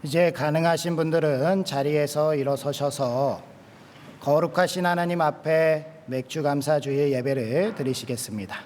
이제 가능하신 분들은 자리에서 일어서셔서 거룩하신 하나님 앞에 맥주 감사주의 예배를 드리시겠습니다.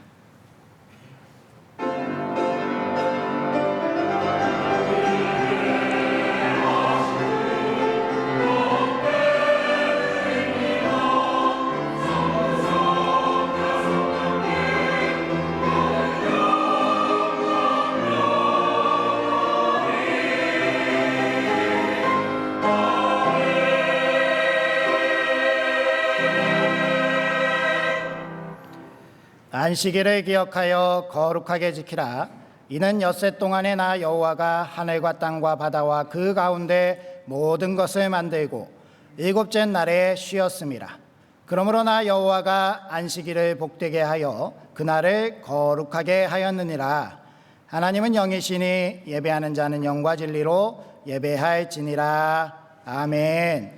안식일을 기억하여 거룩하게 지키라. 이는 엿새 동안에 나 여호와가 하늘과 땅과 바다와 그 가운데 모든 것을 만들고 일곱째 날에 쉬었음이라. 그러므로 나 여호와가 안식일을 복되게 하여 그날을 거룩하게 하였느니라. 하나님은 영이시니 예배하는 자는 영과 진리로 예배할지니라. 아멘.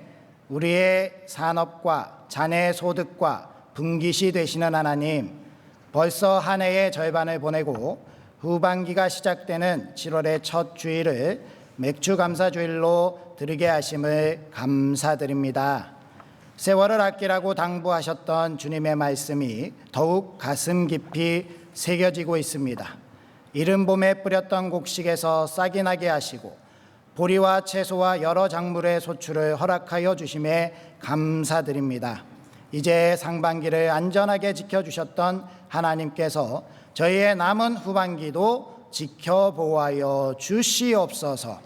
우리의 산업과 자녀의 소득과 분깃이 되시는 하나님, 벌써 한 해의 절반을 보내고 후반기가 시작되는 7월의 첫 주일을 맥주 감사 주일로 드리게 하심을 감사드립니다. 세월을 아끼라고 당부하셨던 주님의 말씀이 더욱 가슴 깊이 새겨지고 있습니다. 이른 봄에 뿌렸던 곡식에서 싹이 나게 하시고 보리와 채소와 여러 작물의 소출을 허락하여 주심에 감사드립니다. 이제 상반기를 안전하게 지켜주셨던 하나님께서 저희의 남은 후반기도 지켜보아여 주시옵소서.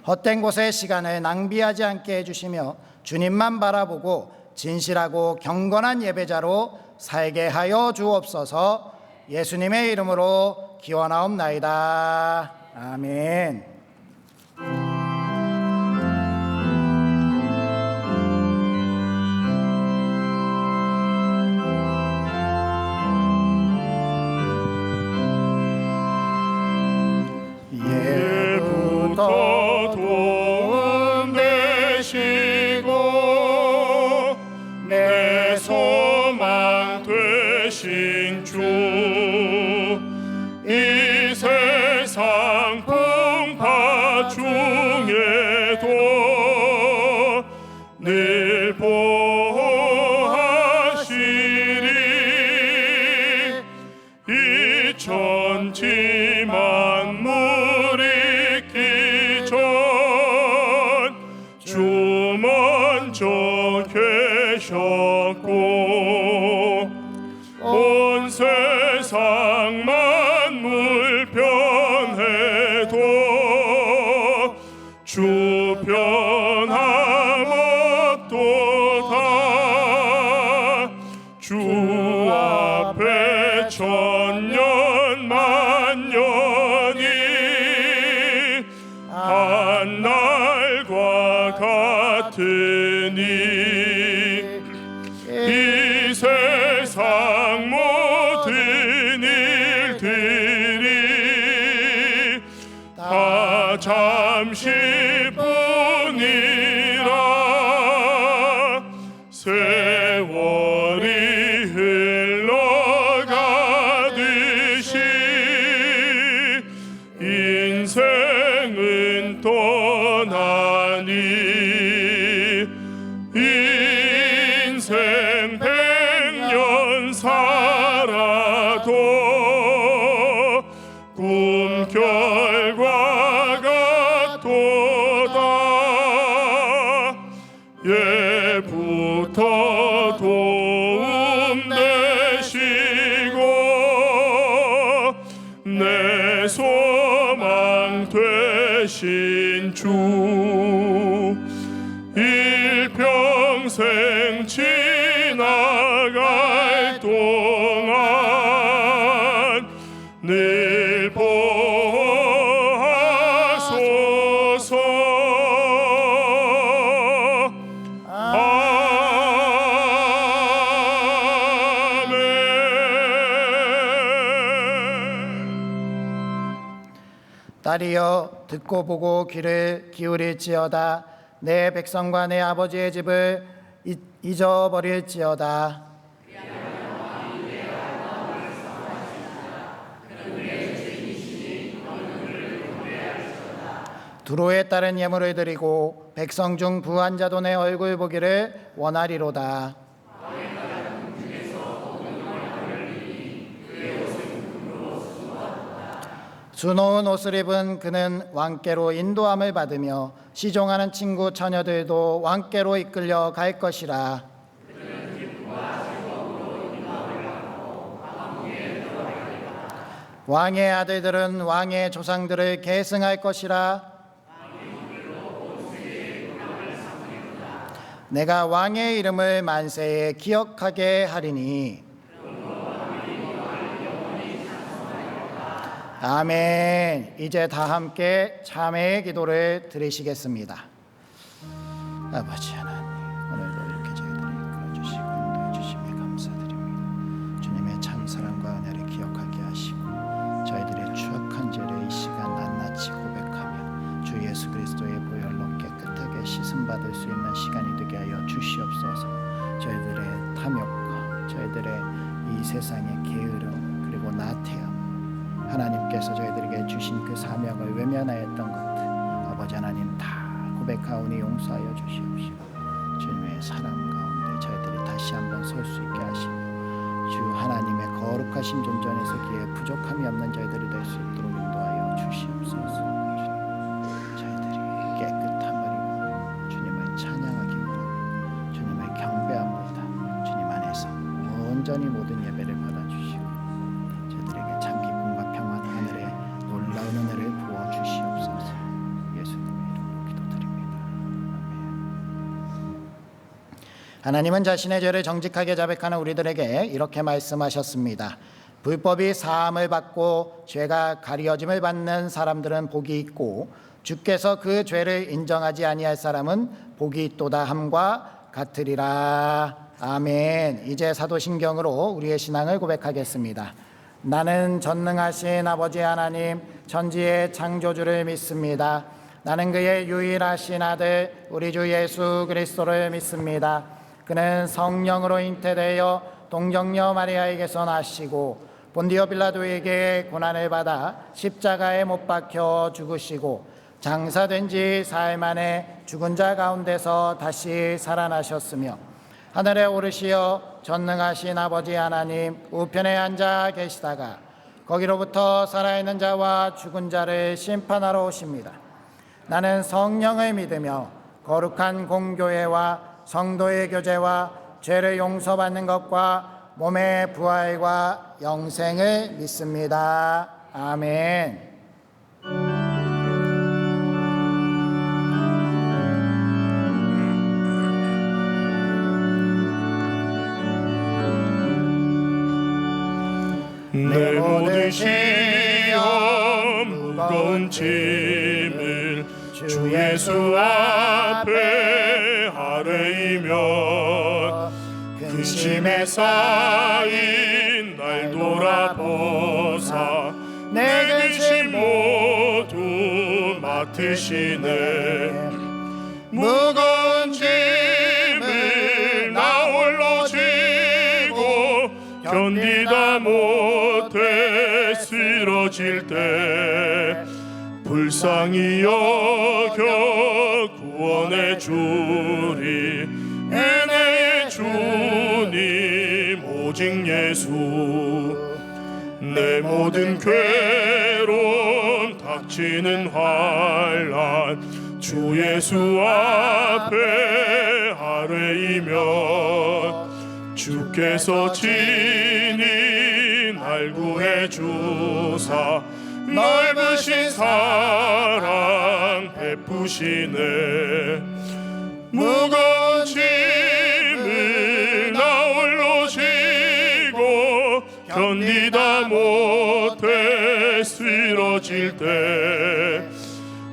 헛된 곳에 시간을 낭비하지 않게 해주시며 주님만 바라보고 진실하고 경건한 예배자로 살게 하여 주옵소서. 예수님의 이름으로 기원하옵나이다. 아멘. 도움 되시고 내 소망 되신 주, 이 세상 풍파 중에도 늘 보호하시리. 이 천지 만물이 주 먼저 계셨고 온 세상 만물 변해도 주 변함 없도다. 주 앞에 천년 만년이 한날과 같으니 이 세상 모든 일들이 다 잠시뿐이라. 세월이 흘러가듯이 인생은 떠나니 인생 100년 살아도 꿈 결과가 또다. 예부터 도움 되시고 내 소망 되신 주, 일평생 지나갈 동안 늘 보호하소서. 딸이여 듣고 보고 귀를 기울일지어다. 내 백성과 내 아버지의 집을 잊어버릴지어다. 두로에 따른 예물을 드리고 백성 중 부한 자도 내 얼굴 보기를 원하리로다. 수놓은 옷을 입은 그는 왕께로 인도함을 받으며 시종하는 친구 처녀들도 왕께로 이끌려 갈 것이라. 왕의 아들들은 왕의 조상들을 계승할 것이라. 내가 왕의 이름을 만세에 기억하게 하리니. 아멘. 이제 다 함께 참회의 기도를 드리시겠습니다. 아버지 하나님, 오늘도 이렇게 저희들을 이끌어주시고 인도해 주심에 감사드립니다. 주님의 참사랑과 은혜를 기억하게 하시고 저희들의 추악한 죄를 이 시간 낱낱이 고백하며 주 예수 그리스도의 보혈로 깨끗하게 씻음받을 수 있는 시간이 되게 하여 주시옵소서. 저희들의 탐욕과 저희들의 이 세상의 게으름 그리고 나태함, 하나님께서 저희들에게 주신 그 사명을 외면하였던 것들 아버지 하나님 다 고백하오니 용서하여 주시옵시고 주님의 사랑 가운데 저희들이 다시 한번 설 수 있게 하시고 주 하나님의 거룩하신 존전에서기에 부족함이 없는 저희들이 될 수 있도록 인도하여 주시옵소서. 저희들이 깨끗함을 입어 주님을 찬양하기 원합니다. 주님을 경배합니다. 주님 안에서 온전히 모든 예배를 받아주시고 저희들에게 참 기쁨과 평안 하늘에 놀라운 은혜를 부어 주시옵소서. 예수님의 이름으로 기도드립니다. 아멘. 하나님은 자신의 죄를 정직하게 자백하는 우리들에게 이렇게 말씀하셨습니다. 불법이 사함을 받고 죄가 가리어짐을 받는 사람들은 복이 있고 주께서 그 죄를 인정하지 아니할 사람은 복이 있도다 함과 같으리라. 아멘. 이제 사도신경으로 우리의 신앙을 고백하겠습니다. 나는 전능하신 아버지 하나님 천지의 창조주를 믿습니다. 나는 그의 유일하신 아들 우리 주 예수 그리스도를 믿습니다. 그는 성령으로 잉태되어 동정녀 마리아에게서 나시고 본디오 빌라도에게 고난을 받아 십자가에 못 박혀 죽으시고 장사된 지 사흘 만에 죽은 자 가운데서 다시 살아나셨으며 하늘에 오르시어 전능하신 아버지 하나님 우편에 앉아 계시다가 거기로부터 살아있는 자와 죽은 자를 심판하러 오십니다. 나는 성령을 믿으며 거룩한 공교회와 성도의 교제와 죄를 용서받는 것과 몸의 부활과 영생을 믿습니다. 아멘. 내 모든 시험 무거운 짐을 주 예수 앞에 아뢰이며 근심에 쌓인 날 돌아보사 내 근심 모두 맡으시네. 무거운 짐을 나 홀로 지고 견디다 못해 쓰러질 때 불쌍히 여겨 구원해 주리. 은혜의 주님 오직 예수. 내 모든 괴로움 닥치는 환난 주 예수 앞에 아뢰이며 주께서 친히 날 구해 주사 넓으신 사랑 베푸시네. 무거운 짐을 나 홀로 지고 견디다 못해 쓰러질 때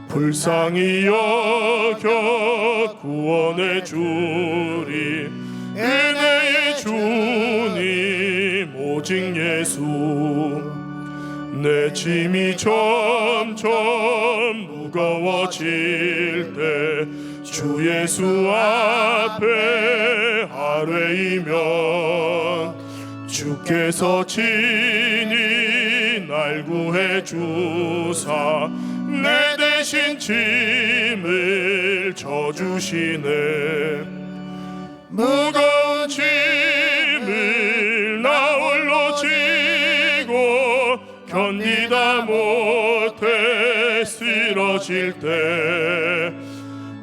불쌍히 여겨 구원해 주리. 은혜의 주님 오직 예수. 내 짐이 점점 무거워질 때 주 예수 앞에 아뢰이면 주께서 친히 날 구해 구해 주사 내 대신 짐을 져주시네. 무거운 짐을 나 홀로 지고 견디다 못해 쓰러질 때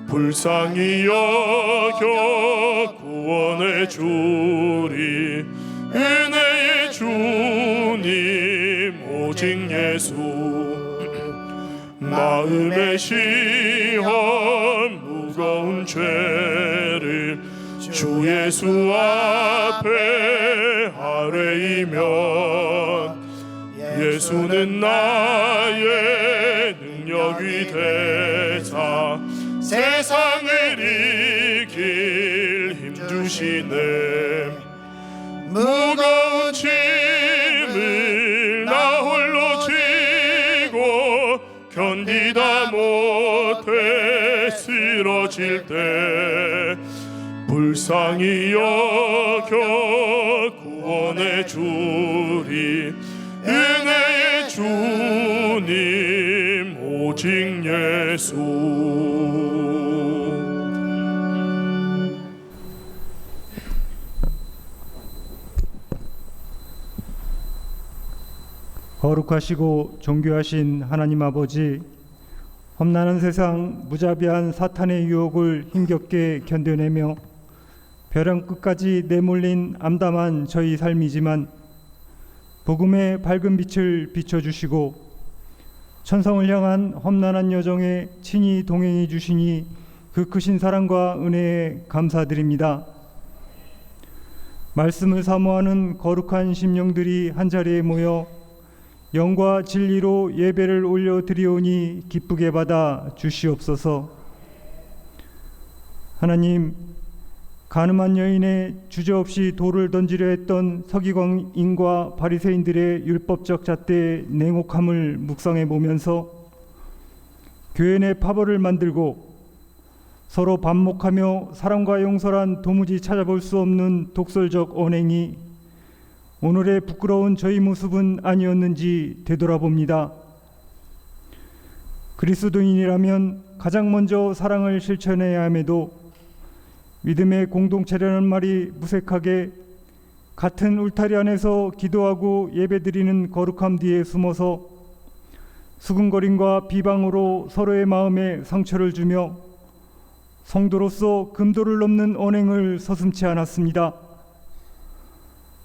불쌍히 여겨 구원해 주리. 은혜의 주님 오직 예수. 마음의 시험 무거운 죄를 주 예수 앞에 아뢰이면 예수는 나의 능력이 되사 세상을 이길 힘 주시네. 무거운 짐을 나 홀로 지고 견디다 못해 쓰러질 때 불쌍히 여겨 구원해 주리. 은혜의 주님 오직 예수. 거룩하시고 존귀하신 하나님 아버지, 험난한 세상 무자비한 사탄의 유혹을 힘겹게 견뎌내며 벼랑 끝까지 내몰린 암담한 저희 삶이지만 복음의 밝은 빛을 비춰주시고 천성을 향한 험난한 여정에 친히 동행해 주시니 그 크신 사랑과 은혜에 감사드립니다. 말씀을 사모하는 거룩한 심령들이 한자리에 모여 영과 진리로 예배를 올려드리오니 기쁘게 받아 주시옵소서. 하나님, 가늠한 여인의 주저없이 돌을 던지려 했던 서기관인과 바리새인들의 율법적 잣대의 냉혹함을 묵상해 보면서 교회 내 파벌을 만들고 서로 반목하며 사랑과 용서란 도무지 찾아볼 수 없는 독설적 언행이 오늘의 부끄러운 저희 모습은 아니었는지 되돌아봅니다. 그리스도인이라면 가장 먼저 사랑을 실천해야 함에도 믿음의 공동체라는 말이 무색하게 같은 울타리 안에서 기도하고 예배드리는 거룩함 뒤에 숨어서 수군거림과 비방으로 서로의 마음에 상처를 주며 성도로서 금도를 넘는 언행을 서슴지 않았습니다.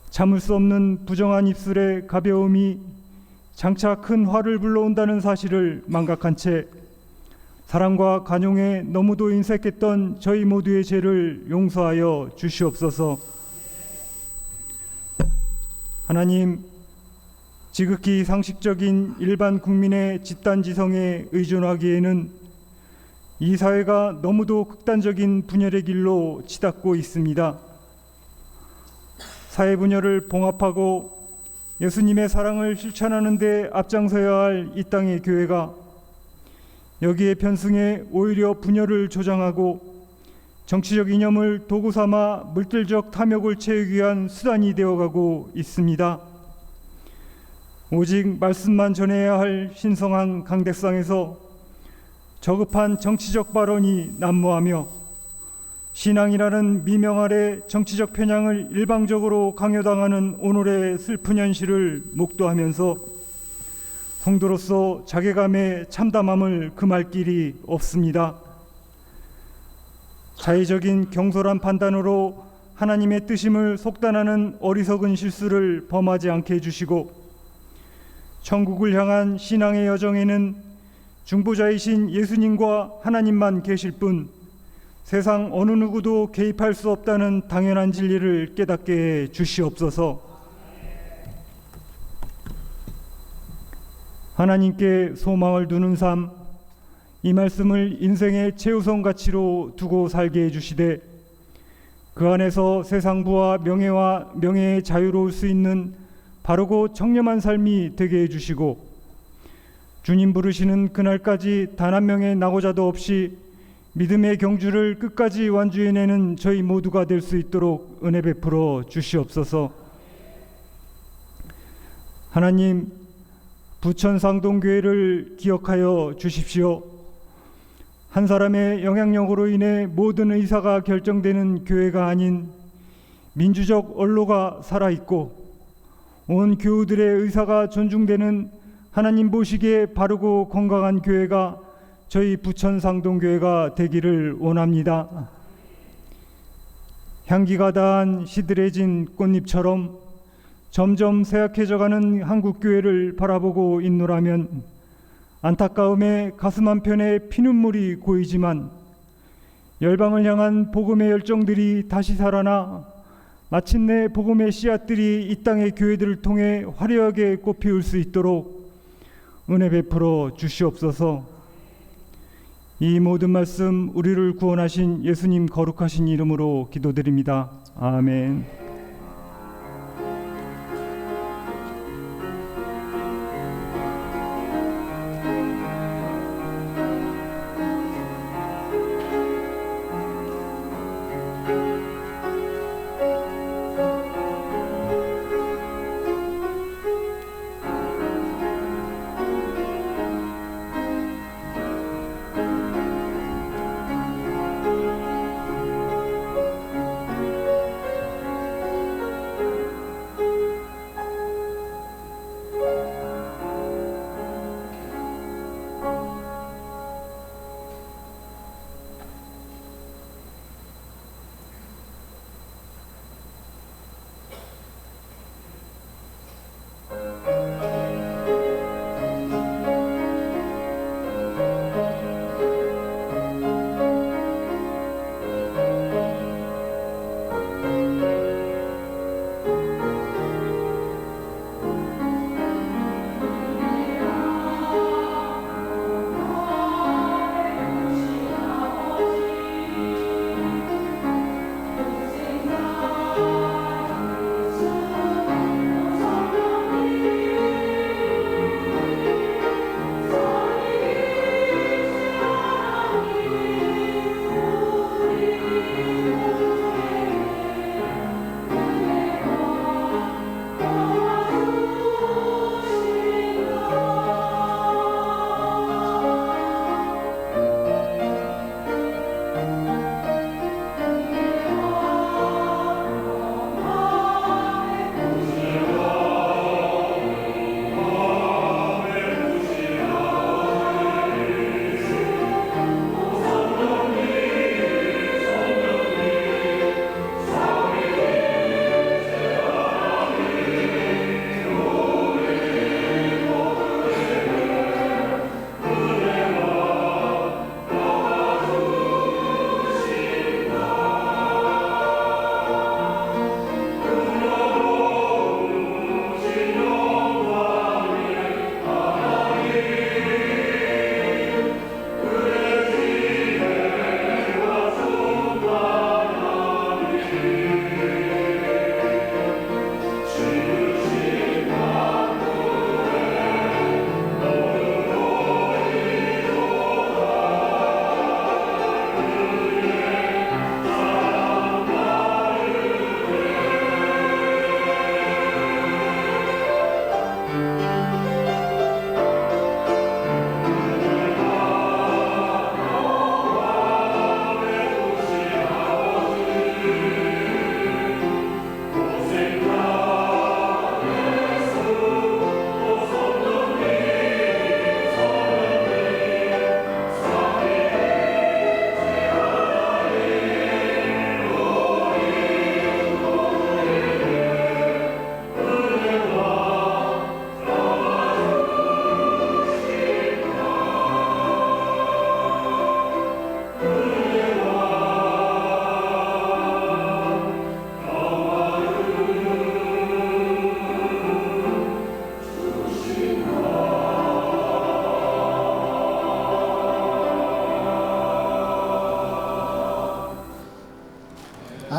참을 수 없는 부정한 입술의 가벼움이 장차 큰 화를 불러온다는 사실을 망각한 채 사랑과 간용에 너무도 인색했던 저희 모두의 죄를 용서하여 주시옵소서. 하나님, 지극히 상식적인 일반 국민의 집단지성에 의존하기에는 이 사회가 너무도 극단적인 분열의 길로 치닫고 있습니다. 사회 분열을 봉합하고 예수님의 사랑을 실천하는 데 앞장서야 할 이 땅의 교회가 여기에 편승해 오히려 분열을 조장하고 정치적 이념을 도구 삼아 물질적 탐욕을 채우기 위한 수단이 되어가고 있습니다. 오직 말씀만 전해야 할 신성한 강대상에서 저급한 정치적 발언이 난무하며 신앙이라는 미명 아래 정치적 편향을 일방적으로 강요당하는 오늘의 슬픈 현실을 목도하면서 성도로서 자괴감에 참담함을 금할 길이 없습니다. 자의적인 경솔한 판단으로 하나님의 뜻임을 속단하는 어리석은 실수를 범하지 않게 해주시고 천국을 향한 신앙의 여정에는 중보자이신 예수님과 하나님만 계실 뿐 세상 어느 누구도 개입할 수 없다는 당연한 진리를 깨닫게 해 주시옵소서. 하나님께 소망을 두는 삶, 이 말씀을 인생의 최우선 가치로 두고 살게 해주시되 그 안에서 세상 부와 명예의 자유로울 수 있는 바르고 청렴한 삶이 되게 해주시고 주님 부르시는 그날까지 단 한 명의 낙오자도 없이 믿음의 경주를 끝까지 완주해내는 저희 모두가 될 수 있도록 은혜 베풀어 주시옵소서. 하나님, 부천상동교회를 기억하여 주십시오. 한 사람의 영향력으로 인해 모든 의사가 결정되는 교회가 아닌 민주적 언로가 살아있고 온 교우들의 의사가 존중되는 하나님 보시기에 바르고 건강한 교회가 저희 부천상동교회가 되기를 원합니다. 향기가 닿은 시들해진 꽃잎처럼 점점 쇠약해져가는 한국교회를 바라보고 있노라면 안타까움에 가슴 한편에 피눈물이 고이지만 열방을 향한 복음의 열정들이 다시 살아나 마침내 복음의 씨앗들이 이 땅의 교회들을 통해 화려하게 꽃피울 수 있도록 은혜 베풀어 주시옵소서. 이 모든 말씀 우리를 구원하신 예수님 거룩하신 이름으로 기도드립니다. 아멘.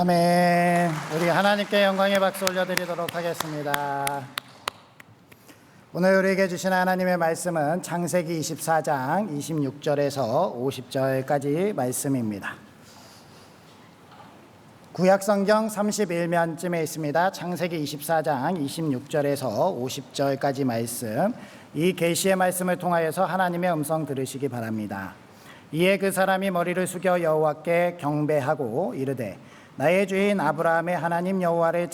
아멘. 우리 하나님께 영광의 박수 올려드리도록 하겠습니다. 오늘 우리에게 주신 하나님의 말씀은 창세기 24장 26절에서 50절까지 말씀입니다. 구약성경 31면쯤에 있습니다. 창세기 24장 26절에서 50절까지 말씀, 이 계시의 말씀을 통하여서 하나님의 음성 들으시기 바랍니다. 이에 그 사람이 머리를 숙여 여호와께 경배하고 이르되 나의 주인 아브라함의 하나님 여호와를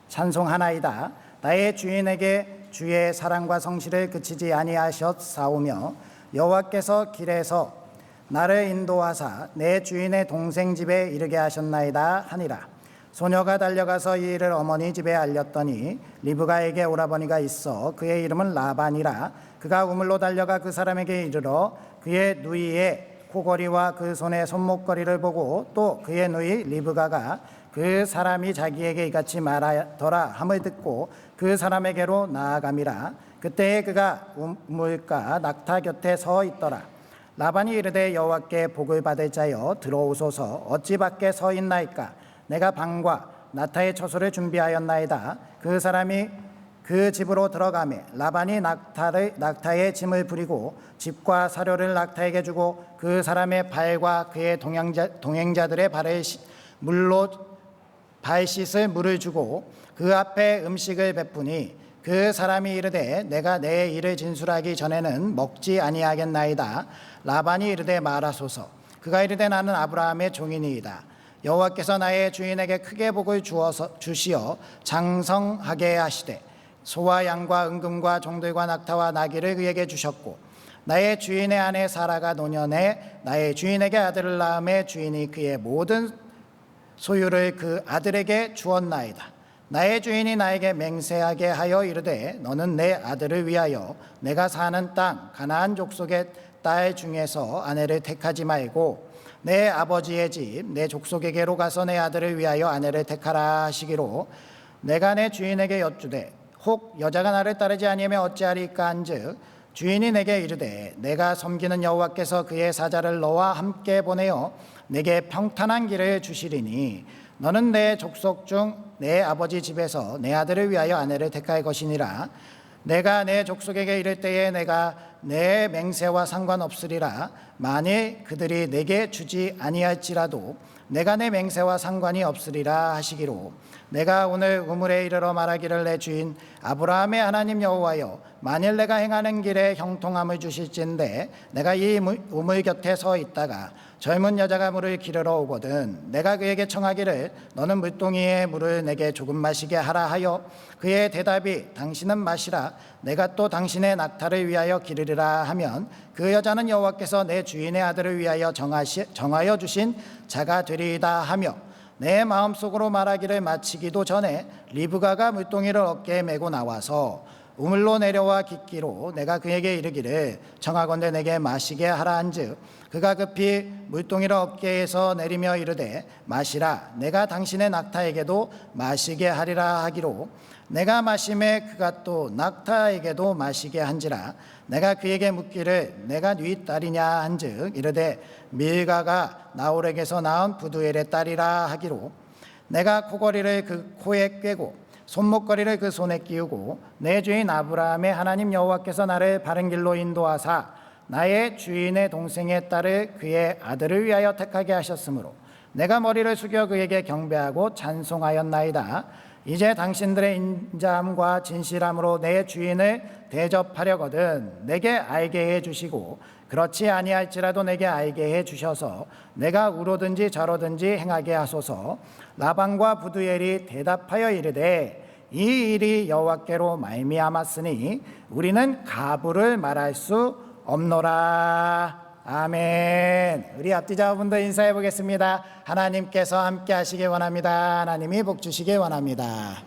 찬송하나이다. 나의 주인에게 주의 사랑과 성실을 그치지 아니하셨사오며 여호와께서 길에서 나를 인도하사 내 주인의 동생 집에 이르게 하셨나이다 하니라. 소녀가 달려가서 이 일을 어머니 집에 알렸더니 리브가에게 오라버니가 있어 그의 이름은 라반이라. 그가 우물로 달려가 그 사람에게 이르러 그의 누이의 코걸이와 그 손의 손목걸이를 보고 또 그의 누이 리브가가 그 사람이 자기에게 이같이 말하더라 함을 듣고 그 사람에게로 나아감이라. 그때에 그가 우물가 낙타 곁에 서 있더라. 라반이 이르되 여호와께 복을 받을 자여 들어오소서. 어찌 밖에 서 있나이까? 내가 방과 낙타의 처소를 준비하였나이다. 그 사람이 그 집으로 들어가매 라반이 낙타의 짐을 부리고 집과 사료를 낙타에게 주고 그 사람의 발과 그의 동행자들의 발을 물로 발 씻을 물을 주고 그 앞에 음식을 베푸니 그 사람이 이르되 내가 내 일을 진술하기 전에는 먹지 아니하겠나이다. 라반이 이르되 말하소서. 그가 이르되 나는 아브라함의 종이니이다. 여호와께서 나의 주인에게 크게 복을 주시어 장성하게 하시되 소와 양과 은금과 종들과 낙타와 나귀를 그에게 주셨고 나의 주인의 아내 사라가 노년에 나의 주인에게 아들을 낳음에 주인이 그의 모든 소유를 그 아들에게 주었나이다. 나의 주인이 나에게 맹세하게 하여 이르되 너는 내 아들을 위하여 내가 사는 땅 가나안 족속의 딸 중에서 아내를 택하지 말고 내 아버지의 집 내 족속에게로 가서 내 아들을 위하여 아내를 택하라 하시기로 내가 내 주인에게 여쭈되 혹 여자가 나를 따르지 아니하면 어찌하리까 한즉 주인이 내게 이르되 내가 섬기는 여호와께서 그의 사자를 너와 함께 보내어 내게 평탄한 길을 주시리니 너는 내 족속 중 내 아버지 집에서 내 아들을 위하여 아내를 택할 것이니라. 내가 내 족속에게 이를 때에 내가 내 맹세와 상관없으리라. 만일 그들이 내게 주지 아니할지라도 내가 내 맹세와 상관이 없으리라 하시기로 내가 오늘 우물에 이르러 말하기를 내 주인 아브라함의 하나님 여호와여 만일 내가 행하는 길에 형통함을 주실진데 내가 이 우물 곁에 서 있다가 젊은 여자가 물을 기르러 오거든 내가 그에게 청하기를 너는 물동이의 물을 내게 조금 마시게 하라 하여 그의 대답이 당신은 마시라 내가 또 당신의 낙타를 위하여 기르리라 하면 그 여자는 여호와께서 내 주인의 아들을 위하여 정하여 주신 자가 되리이다 하며 내 마음속으로 말하기를 마치기도 전에 리브가가 물동이를 어깨에 메고 나와서 우물로 내려와 깃기로 내가 그에게 이르기를 청하건대 내게 마시게 하라 한즉 그가 급히 물동이를 어깨에서 내리며 이르되 마시라 내가 당신의 낙타에게도 마시게 하리라 하기로 내가 마심에 그가 또 낙타에게도 마시게 한지라 내가 그에게 묻기를 내가 네 딸이냐 한즉 이르되 밀가가 나홀에게서 낳은 부두엘의 딸이라 하기로 내가 코걸이를 그 코에 꿰고 손목걸이를 그 손에 끼우고 내 주인 아브라함의 하나님 여호와께서 나를 바른 길로 인도하사 나의 주인의 동생의 딸을 그의 아들을 위하여 택하게 하셨으므로 내가 머리를 숙여 그에게 경배하고 찬송하였나이다. 이제 당신들의 인자함과 진실함으로 내 주인을 대접하려거든 내게 알게 해주시고 그렇지 아니할지라도 내게 알게 해주셔서 내가 우로든지 저로든지 행하게 하소서. 라반과 부두엘이 대답하여 이르되 이 일이 여호와께로 말미암았으니 우리는 가부를 말할 수 없노라. 아멘. 우리 앞뒤자분들 인사해 보겠습니다. 하나님께서 함께 하시길 원합니다. 하나님이 복 주시길 원합니다.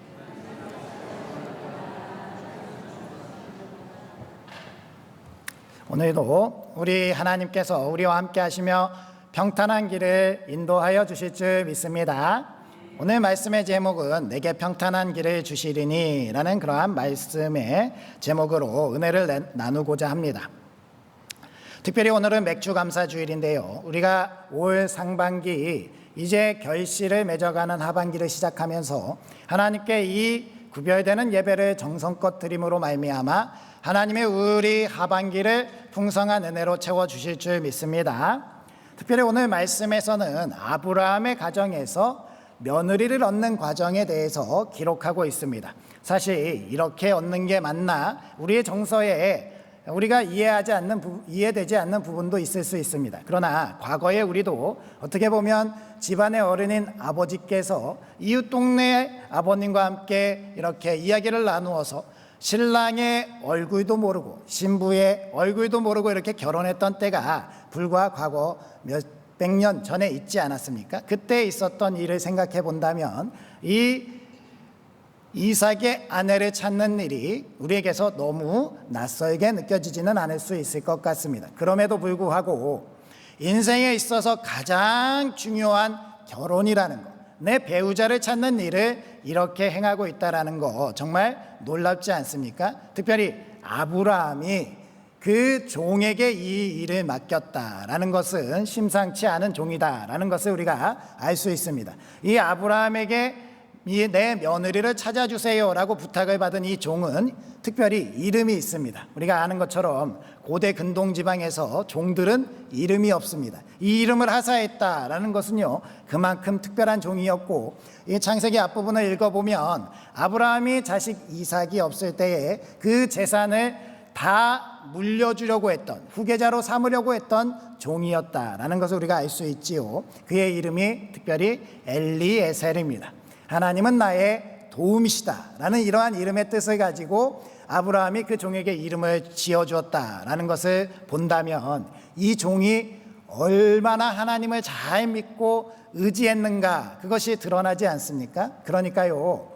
오늘도 우리 하나님께서 우리와 함께 하시며 평탄한 길을 인도하여 주실 줄 믿습니다. 오늘 말씀의 제목은 내게 평탄한 길을 주시리니 라는 그러한 말씀의 제목으로 은혜를 나누고자 합니다. 특별히 오늘은 맥주감사주일인데요. 우리가 올 상반기 이제 결실을 맺어가는 하반기를 시작하면서 하나님께 이 구별되는 예배를 정성껏 드림으로 말미암아 하나님의 우리 하반기를 풍성한 은혜로 채워주실 줄 믿습니다. 특별히 오늘 말씀에서는 아브라함의 가정에서 며느리를 얻는 과정에 대해서 기록하고 있습니다. 사실 이렇게 얻는 게 맞나? 우리의 정서에 우리가 이해되지 않는 부분도 있을 수 있습니다. 그러나 과거에 우리도 어떻게 보면 집안의 어른인 아버지께서 이웃 동네 아버님과 함께 이렇게 이야기를 나누어서 신랑의 얼굴도 모르고 신부의 얼굴도 모르고 이렇게 결혼했던 때가 불과 과거 몇백 년 전에 있지 않았습니까? 그때 있었던 일을 생각해 본다면 이 이삭의 아내를 찾는 일이 우리에게서 너무 낯설게 느껴지지는 않을 수 있을 것 같습니다. 그럼에도 불구하고 인생에 있어서 가장 중요한 결혼이라는 것, 내 배우자를 찾는 일을 이렇게 행하고 있다는 거 정말 놀랍지 않습니까? 특별히 아브라함이 그 종에게 이 일을 맡겼다라는 것은 심상치 않은 종이다라는 것을 우리가 알 수 있습니다. 이 아브라함에게 내 며느리를 찾아주세요라고 부탁을 받은 이 종은 특별히 이름이 있습니다. 우리가 아는 것처럼 고대 근동 지방에서 종들은 이름이 없습니다. 이 이름을 하사했다라는 것은요, 그만큼 특별한 종이었고, 이 창세기 앞부분을 읽어보면 아브라함이 자식 이삭이 없을 때에 그 재산을 다 물려주려고 했던, 후계자로 삼으려고 했던 종이었다라는 것을 우리가 알 수 있지요. 그의 이름이 특별히 엘리에셀입니다. 하나님은 나의 도움이시다 라는 이러한 이름의 뜻을 가지고 아브라함이 그 종에게 이름을 지어주었다라는 것을 본다면 이 종이 얼마나 하나님을 잘 믿고 의지했는가, 그것이 드러나지 않습니까? 그러니까요,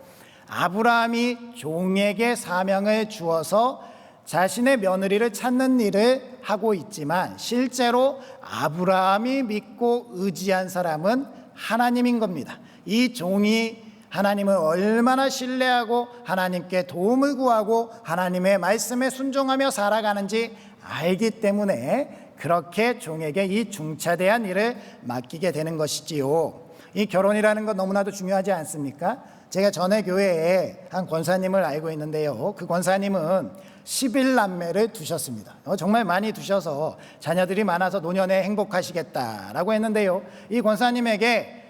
아브라함이 종에게 사명을 주어서 자신의 며느리를 찾는 일을 하고 있지만 실제로 아브라함이 믿고 의지한 사람은 하나님인 겁니다. 이 종이 하나님을 얼마나 신뢰하고 하나님께 도움을 구하고 하나님의 말씀에 순종하며 살아가는지 알기 때문에 그렇게 종에게 이 중차대한 일을 맡기게 되는 것이지요. 이 결혼이라는 건 너무나도 중요하지 않습니까? 제가 전에 교회에 한 권사님을 알고 있는데요, 그 권사님은 11남매를 두셨습니다. 정말 많이 두셔서 자녀들이 많아서 노년에 행복하시겠다라고 했는데요, 이 권사님에게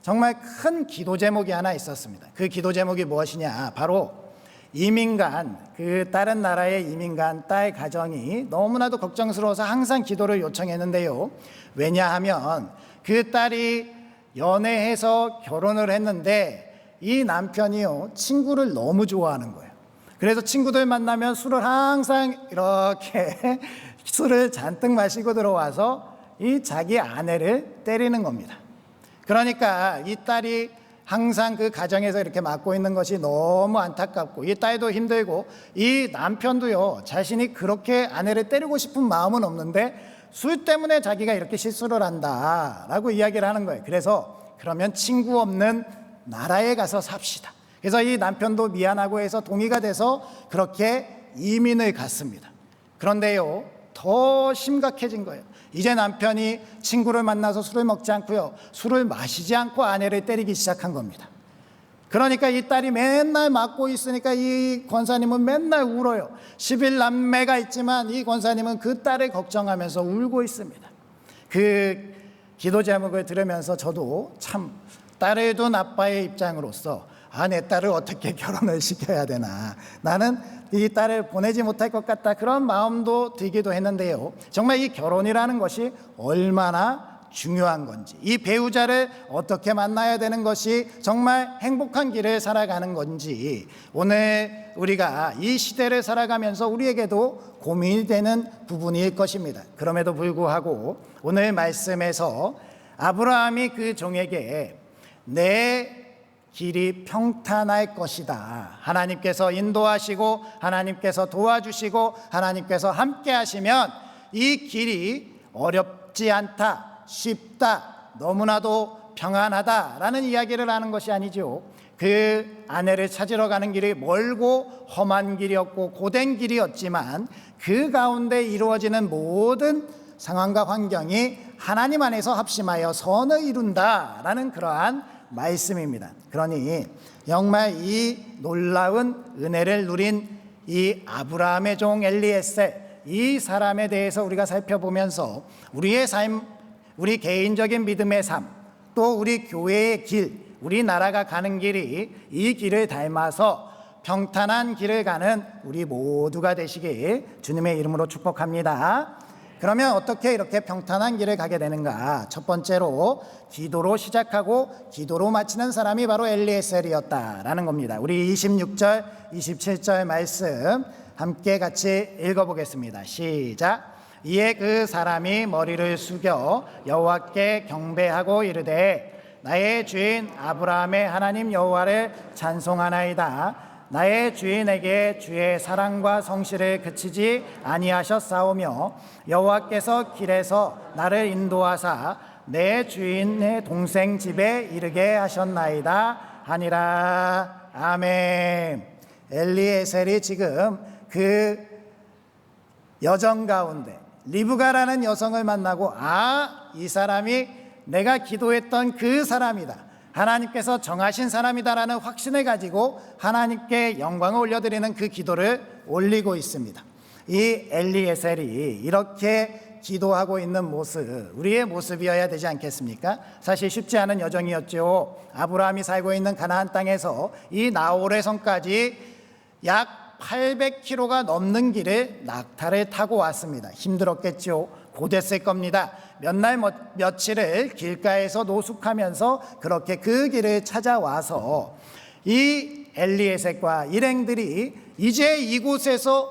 정말 큰 기도 제목이 하나 있었습니다. 그 기도 제목이 무엇이냐, 바로 이민간, 그 다른 나라의 이민간 딸 가정이 너무나도 걱정스러워서 항상 기도를 요청했는데요, 왜냐하면 그 딸이 연애해서 결혼을 했는데 이 남편이요, 친구를 너무 좋아하는 거예요. 그래서 친구들 만나면 술을 항상 이렇게 술을 잔뜩 마시고 들어와서 이 자기 아내를 때리는 겁니다. 그러니까 이 딸이 항상 그 가정에서 이렇게 맡고 있는 것이 너무 안타깝고, 이 딸도 힘들고, 이 남편도요, 자신이 그렇게 아내를 때리고 싶은 마음은 없는데 술 때문에 자기가 이렇게 실수를 한다라고 이야기를 하는 거예요. 그래서 그러면 친구 없는 나라에 가서 삽시다. 그래서 이 남편도 미안하고 해서 동의가 돼서 그렇게 이민을 갔습니다. 그런데요, 더 심각해진 거예요. 이제 남편이 친구를 만나서 술을 먹지 않고요, 술을 마시지 않고 아내를 때리기 시작한 겁니다. 그러니까 이 딸이 맨날 맞고 있으니까 이 권사님은 맨날 울어요. 11남매가 있지만 이 권사님은 그 딸을 걱정하면서 울고 있습니다. 그 기도 제목을 들으면서 저도 참 딸을 둔 아빠의 입장으로서 내 딸을 어떻게 결혼을 시켜야 되나, 나는 이 딸을 보내지 못할 것 같다, 그런 마음도 들기도 했는데요, 정말 이 결혼이라는 것이 얼마나 중요한 건지, 이 배우자를 어떻게 만나야 되는 것이 정말 행복한 길을 살아가는 건지, 오늘 우리가 이 시대를 살아가면서 우리에게도 고민이 되는 부분일 것입니다. 그럼에도 불구하고 오늘 말씀에서 아브라함이 그 종에게 내 길이 평탄할 것이다, 하나님께서 인도하시고 하나님께서 도와주시고 하나님께서 함께 하시면 이 길이 어렵지 않다, 쉽다, 너무나도 평안하다라는 이야기를 하는 것이 아니죠. 그 아내를 찾으러 가는 길이 멀고 험한 길이었고 고된 길이었지만 그 가운데 이루어지는 모든 상황과 환경이 하나님 안에서 합심하여 선을 이룬다라는 그러한 말씀입니다. 그러니 정말 이 놀라운 은혜를 누린 이 아브라함의 종 엘리에셀, 이 사람에 대해서 우리가 살펴보면서 우리의 삶, 우리 개인적인 믿음의 삶, 또 우리 교회의 길, 우리 나라가 가는 길이 이 길을 닮아서 평탄한 길을 가는 우리 모두가 되시길 주님의 이름으로 축복합니다. 그러면 어떻게 이렇게 평탄한 길을 가게 되는가? 첫 번째로 기도로 시작하고 기도로 마치는 사람이 바로 엘리에셀이었다라는 겁니다. 우리 26절, 27절 말씀 함께 같이 읽어보겠습니다. 시작. 이에 그 사람이 머리를 숙여 여호와께 경배하고 이르되 나의 주인 아브라함의 하나님 여호와를 찬송하나이다. 나의 주인에게 주의 사랑과 성실을 그치지 아니하셨사오며 여호와께서 길에서 나를 인도하사 내 주인의 동생 집에 이르게 하셨나이다 하니라. 아멘. 엘리에셀이 지금 그 여정 가운데 리브가라는 여성을 만나고 이 사람이 내가 기도했던 그 사람이다, 하나님께서 정하신 사람이다라는 확신을 가지고 하나님께 영광을 올려드리는 그 기도를 올리고 있습니다. 이 엘리에셀이 이렇게 기도하고 있는 모습, 우리의 모습이어야 되지 않겠습니까? 사실 쉽지 않은 여정이었죠. 아브라함이 살고 있는 가나안 땅에서 이 나홀의 성까지 약 800km가 넘는 길을 낙타를 타고 왔습니다. 힘들었겠죠. 고됐을 겁니다. 몇 날 며칠을 길가에서 노숙하면서 그렇게 그 길을 찾아와서 이 엘리에셀과 일행들이 이제 이곳에서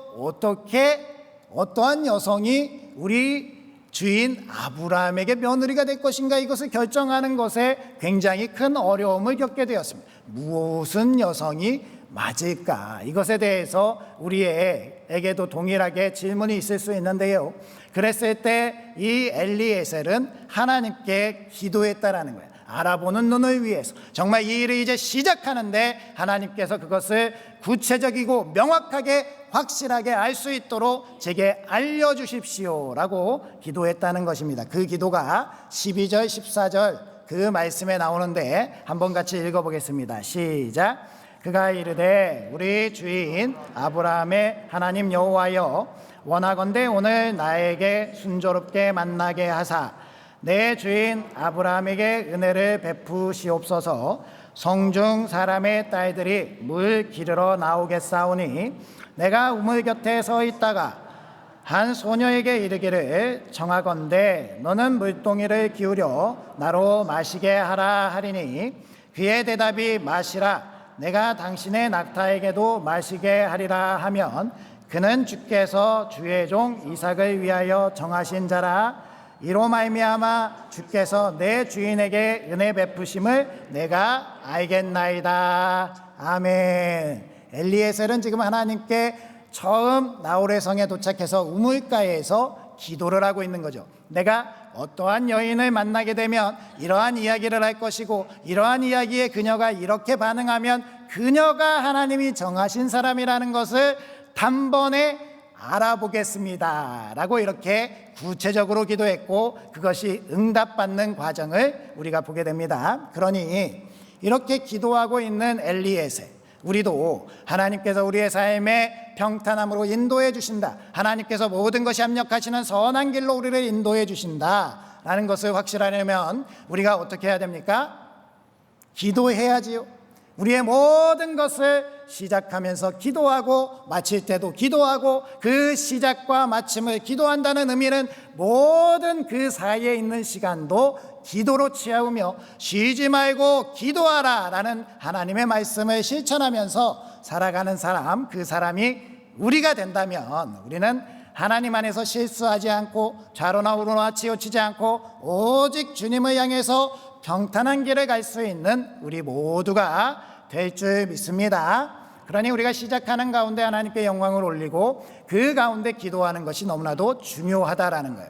어떠한 여성이 우리 주인 아브라함에게 며느리가 될 것인가, 이것을 결정하는 것에 굉장히 큰 어려움을 겪게 되었습니다. 무슨 여성이 맞을까? 이것에 대해서 우리에게도 동일하게 질문이 있을 수 있는데요. 그랬을 때 이 엘리에셀은 하나님께 기도했다라는 거예요. 알아보는 눈을 위해서 정말 이 일을 이제 시작하는데 하나님께서 그것을 구체적이고 명확하게 확실하게 알 수 있도록 제게 알려주십시오라고 기도했다는 것입니다. 그 기도가 12절 14절 그 말씀에 나오는데 한번 같이 읽어보겠습니다. 시작. 그가 이르되 우리 주인 아브라함의 하나님 여호와여, 원하건대 오늘 나에게 순조롭게 만나게 하사 내 주인 아브라함에게 은혜를 베푸시옵소서. 성중 사람의 딸들이 물 기르러 나오겠사오니 내가 우물 곁에 서 있다가 한 소녀에게 이르기를 청하건대 너는 물동이를 기울여 나로 마시게 하라 하리니 그의 대답이 마시라, 내가 당신의 낙타에게도 마시게 하리라 하면 그는 주께서 주의 종 이삭을 위하여 정하신 자라. 이로 말미암아 주께서 내 주인에게 은혜 베푸심을 내가 알겠나이다. 아멘. 엘리에셀은 지금 하나님께 처음 나홀의 성에 도착해서 우물가에서 기도를 하고 있는 거죠. 내가 어떠한 여인을 만나게 되면 이러한 이야기를 할 것이고, 이러한 이야기에 그녀가 이렇게 반응하면 그녀가 하나님이 정하신 사람이라는 것을 단번에 알아보겠습니다 라고 이렇게 구체적으로 기도했고, 그것이 응답받는 과정을 우리가 보게 됩니다. 그러니 이렇게 기도하고 있는 엘리에셀, 우리도 하나님께서 우리의 삶에 평탄함으로 인도해 주신다, 하나님께서 모든 것이 합력하시는 선한 길로 우리를 인도해 주신다라는 것을 확실하려면 우리가 어떻게 해야 됩니까? 기도해야지요. 우리의 모든 것을 시작하면서 기도하고 마칠 때도 기도하고, 그 시작과 마침을 기도한다는 의미는 모든 그 사이에 있는 시간도 기도로 채우며 쉬지 말고 기도하라 라는 하나님의 말씀을 실천하면서 살아가는 사람, 그 사람이 우리가 된다면 우리는 하나님 안에서 실수하지 않고 좌로나 우로나 치우치지 않고 오직 주님을 향해서 평탄한 길을 갈 수 있는 우리 모두가 될 줄 믿습니다. 그러니 우리가 시작하는 가운데 하나님께 영광을 올리고 그 가운데 기도하는 것이 너무나도 중요하다라는 거예요.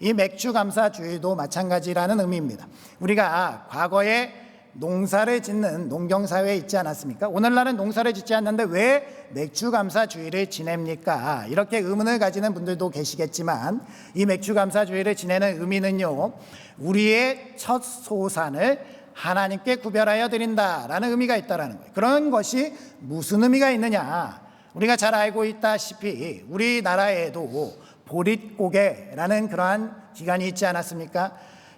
이 맥주 감사 주일도 마찬가지라는 의미입니다. 우리가 과거에 농사를 짓는 농경사회에 있지 않았습니까? 오늘날은 농사를 짓지 않는데 왜 맥주 감사 주일을 지냅니까? 이렇게 의문을 가지는 분들도 계시겠지만, 이 맥주 감사 주일을 지내는 의미는요, 우리의 첫 소산을 하나님께 구별하여 드린다라는 의미가 있다라는 거예요. 그런 것이 무슨 의미가 있느냐? 우리가 잘 알고 있다시피 우리나라에도 보릿고개라는 그러한 기간이 있지 않았습니까?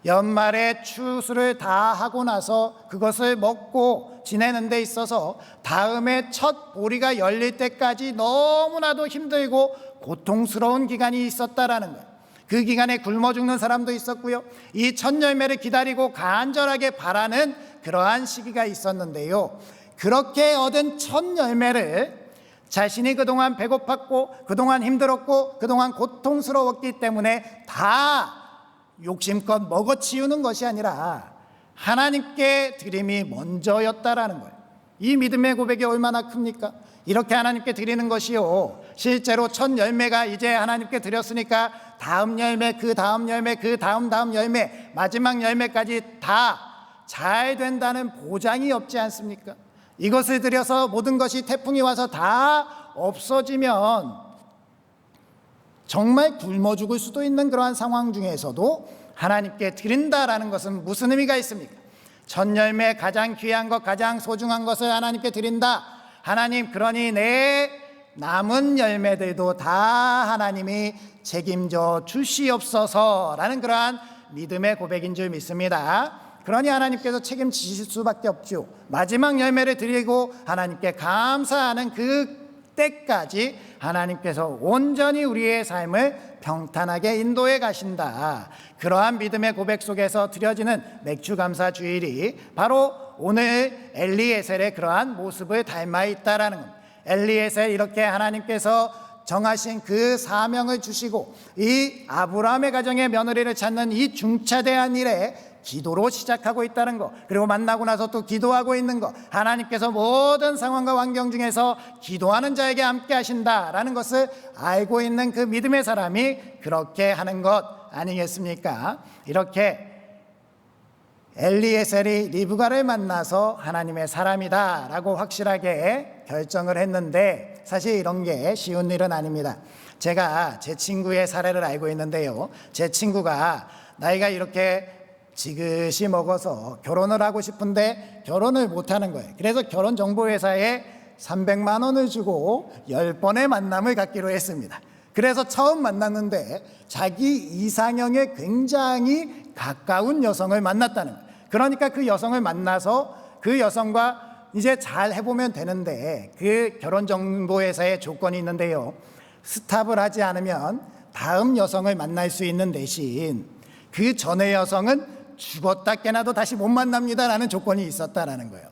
연말에 추수를 다 하고 나서 그것을 먹고 지내는 데 있어서 다음에 첫 보리가 열릴 때까지 너무나도 힘들고 고통스러운 기간이 있었다라는 거예요. 그 기간에 굶어 죽는 사람도 있었고요, 이 첫 열매를 기다리고 간절하게 바라는 그러한 시기가 있었는데요, 그렇게 얻은 첫 열매를 자신이 그동안 배고팠고 그동안 힘들었고 그동안 고통스러웠기 때문에 다 욕심껏 먹어치우는 것이 아니라 하나님께 드림이 먼저였다라는 거예요. 이 믿음의 고백이 얼마나 큽니까? 이렇게 하나님께 드리는 것이요, 실제로 첫 열매가 이제 하나님께 드렸으니까 다음 열매, 그 다음 열매, 그 다음 열매, 마지막 열매까지 다 잘 된다는 보장이 없지 않습니까? 이것을 드려서 모든 것이 태풍이 와서 다 없어지면 정말 굶어 죽을 수도 있는 그러한 상황 중에서도 하나님께 드린다라는 것은 무슨 의미가 있습니까? 첫 열매, 가장 귀한 것, 가장 소중한 것을 하나님께 드린다. 하나님, 그러니 내 남은 열매들도 다 하나님이 책임져 주시옵소서라는 그러한 믿음의 고백인 줄 믿습니다. 그러니 하나님께서 책임지실 수밖에 없죠. 마지막 열매를 드리고 하나님께 감사하는 그 때까지 하나님께서 온전히 우리의 삶을 평탄하게 인도해 가신다. 그러한 믿음의 고백 속에서 드려지는 맥주감사 주일이 바로 오늘 엘리에셀의 그러한 모습을 닮아 있다라는 겁니다. 엘리에셀, 이렇게 하나님께서 정하신 그 사명을 주시고 이 아브라함의 가정의 며느리를 찾는 이 중차대한 일에 기도로 시작하고 있다는 것, 그리고 만나고 나서 또 기도하고 있는 것, 하나님께서 모든 상황과 환경 중에서 기도하는 자에게 함께 하신다라는 것을 알고 있는 그 믿음의 사람이 그렇게 하는 것 아니겠습니까? 이렇게 엘리에셀이 리브가를 만나서 하나님의 사람이다라고 확실하게 결정을 했는데, 사실 이런 게 쉬운 일은 아닙니다. 제가 제 친구의 사례를 알고 있는데요, 제 친구가 나이가 이렇게 지긋이 먹어서 결혼을 하고 싶은데 결혼을 못하는 거예요. 그래서 결혼정보회사에 300만 원을 주고 10번의 만남을 갖기로 했습니다. 그래서 처음 만났는데 자기 이상형에 굉장히 가까운 여성을 만났다는 거예요. 그러니까 그 여성을 만나서 그 여성과 이제 잘 해보면 되는데, 그 결혼정보회사의 조건이 있는데요, 스탑을 하지 않으면 다음 여성을 만날 수 있는 대신 그 전의 여성은 죽었다 깨나도 다시 못 만납니다라는 조건이 있었다라는 거예요.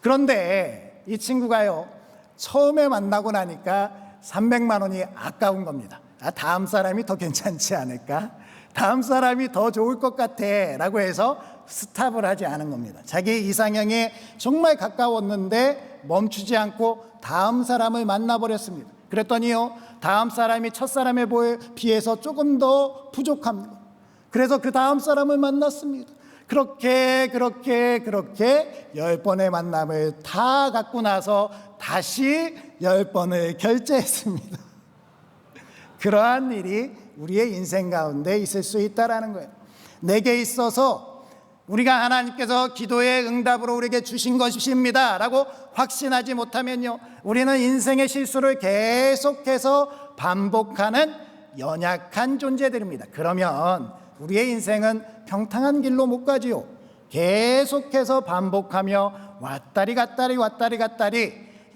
그런데 이 친구가요, 처음에 만나고 나니까 300만 원이 아까운 겁니다. 다음 사람이 더 괜찮지 않을까? 다음 사람이 더 좋을 것 같아 라고 해서 스탑을 하지 않은 겁니다. 자기 이상형에 정말 가까웠는데 멈추지 않고 다음 사람을 만나버렸습니다. 그랬더니요, 다음 사람이 첫 사람에 비해서 조금 더 부족합니다. 그래서 그 다음 사람을 만났습니다. 그렇게 10번의 만남을 다 갖고 나서 다시 10번을 결제했습니다. 그러한 일이 우리의 인생 가운데 있을 수 있다라는 거예요. 내게 있어서 우리가 하나님께서 기도의 응답으로 우리에게 주신 것입니다 라고 확신하지 못하면요, 우리는 인생의 실수를 계속해서 반복하는 연약한 존재들입니다. 그러면 우리의 인생은 평탄한 길로 못 가지요. 계속해서 반복하며 왔다리 갔다리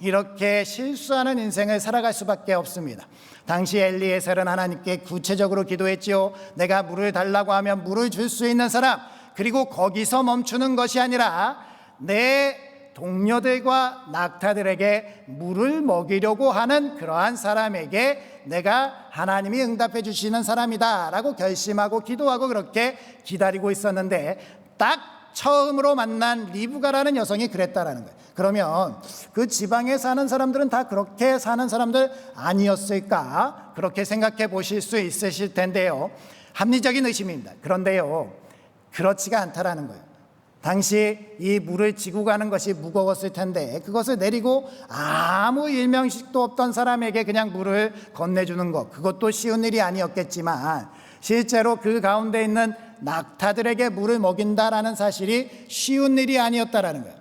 이렇게 실수하는 인생을 살아갈 수밖에 없습니다. 당시 엘리에셀은 하나님께 구체적으로 기도했지요. 내가 물을 달라고 하면 물을 줄 수 있는 사람, 그리고 거기서 멈추는 것이 아니라 내 동료들과 낙타들에게 물을 먹이려고 하는 그러한 사람에게 내가 하나님이 응답해 주시는 사람이다 라고 결심하고 기도하고 그렇게 기다리고 있었는데, 딱 처음으로 만난 리브가라는 여성이 그랬다라는 거예요. 그러면 그 지방에 사는 사람들은 다 그렇게 사는 사람들 아니었을까? 그렇게 생각해 보실 수 있으실 텐데요, 합리적인 의심입니다. 그런데요, 그렇지가 않다라는 거예요. 당시 이 물을 지고 가는 것이 무거웠을 텐데 그것을 내리고 아무 일명식도 없던 사람에게 그냥 물을 건네주는 것, 그것도 쉬운 일이 아니었겠지만 실제로 그 가운데 있는 낙타들에게 물을 먹인다라는 사실이 쉬운 일이 아니었다라는 거예요.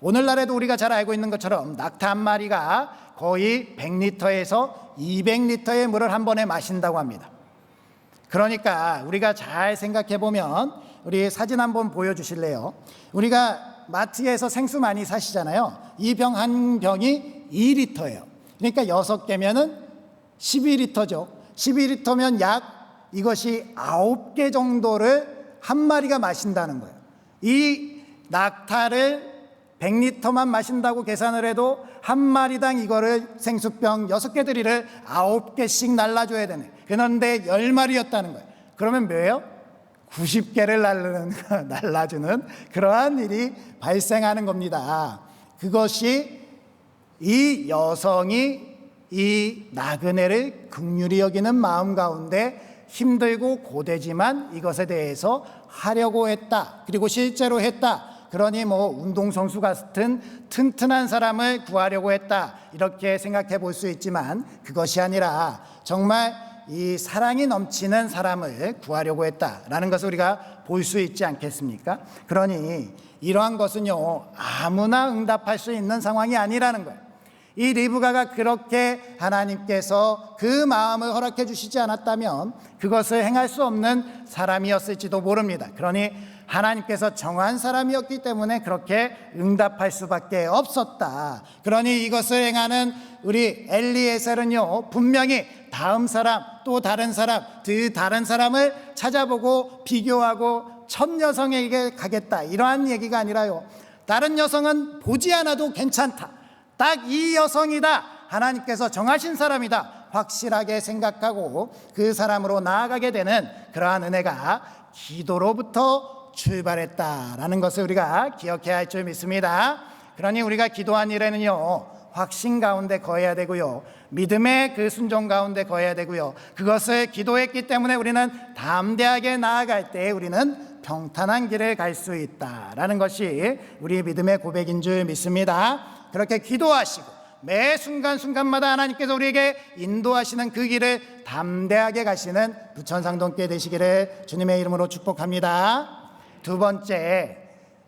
오늘날에도 우리가 잘 알고 있는 것처럼 낙타 한 마리가 거의 100리터에서 200리터의 물을 한 번에 마신다고 합니다. 그러니까 우리가 잘 생각해 보면 우리 사진 한번 보여주실래요? 우리가 마트에서 생수 많이 사시잖아요. 이 병 한 병이 2리터예요. 그러니까 6개면은 12리터죠. 12리터면 약 이것이 9개 정도를 한 마리가 마신다는 거예요. 이 낙타를 100리터만 마신다고 계산을 해도 한 마리당 이거를 생수병 6개들이를 9개씩 날라줘야 되네. 그런데 10마리였다는 거예요. 그러면 뭐예요? 90개를 날라주는 그러한 일이 발생하는 겁니다. 그것이 이 여성이 이 나그네를 긍휼히 여기는 마음 가운데 힘들고 고되지만 이것에 대해서 하려고 했다. 그리고 실제로 했다. 그러니 운동선수 같은 튼튼한 사람을 구하려고 했다. 이렇게 생각해 볼 수 있지만 그것이 아니라 정말 이 사랑이 넘치는 사람을 구하려고 했다라는 것을 우리가 볼 수 있지 않겠습니까? 그러니 이러한 것은요, 아무나 응답할 수 있는 상황이 아니라는 거예요. 이 리브가가 그렇게 하나님께서 그 마음을 허락해 주시지 않았다면 그것을 행할 수 없는 사람이었을지도 모릅니다. 그러니 하나님께서 정한 사람이었기 때문에 그렇게 응답할 수밖에 없었다. 그러니 이것을 행하는 우리 엘리에셀은요, 분명히 다음 사람, 또 다른 사람, 그 다른 사람을 찾아보고 비교하고 첫 여성에게 가겠다, 이러한 얘기가 아니라요, 다른 여성은 보지 않아도 괜찮다, 딱 이 여성이다, 하나님께서 정하신 사람이다, 확실하게 생각하고 그 사람으로 나아가게 되는 그러한 은혜가 기도로부터 출발했다라는 것을 우리가 기억해야 할 줄 믿습니다. 그러니 우리가 기도한 일에는요, 확신 가운데 거해야 되고요, 믿음의 그 순종 가운데 거해야 되고요, 그것을 기도했기 때문에 우리는 담대하게 나아갈 때 우리는 평탄한 길을 갈 수 있다라는 것이 우리 믿음의 고백인 줄 믿습니다. 그렇게 기도하시고 매 순간순간마다 하나님께서 우리에게 인도하시는 그 길을 담대하게 가시는 부천상동교회 되시기를 주님의 이름으로 축복합니다. 두 번째,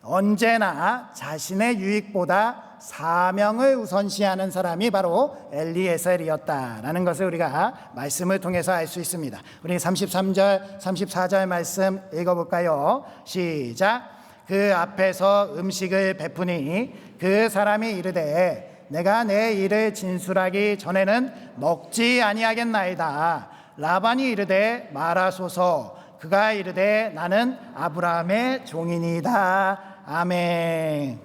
언제나 자신의 유익보다 사명을 우선시하는 사람이 바로 엘리에셀이었다라는 것을 우리가 말씀을 통해서 알 수 있습니다. 우리 33절, 34절 말씀 읽어볼까요? 시작. 그 앞에서 음식을 베푸니 그 사람이 이르되 내가 내 일을 진술하기 전에는 먹지 아니하겠나이다. 라반이 이르되 말하소서. 그가 이르되 나는 아브라함의 종이니이다. 아멘.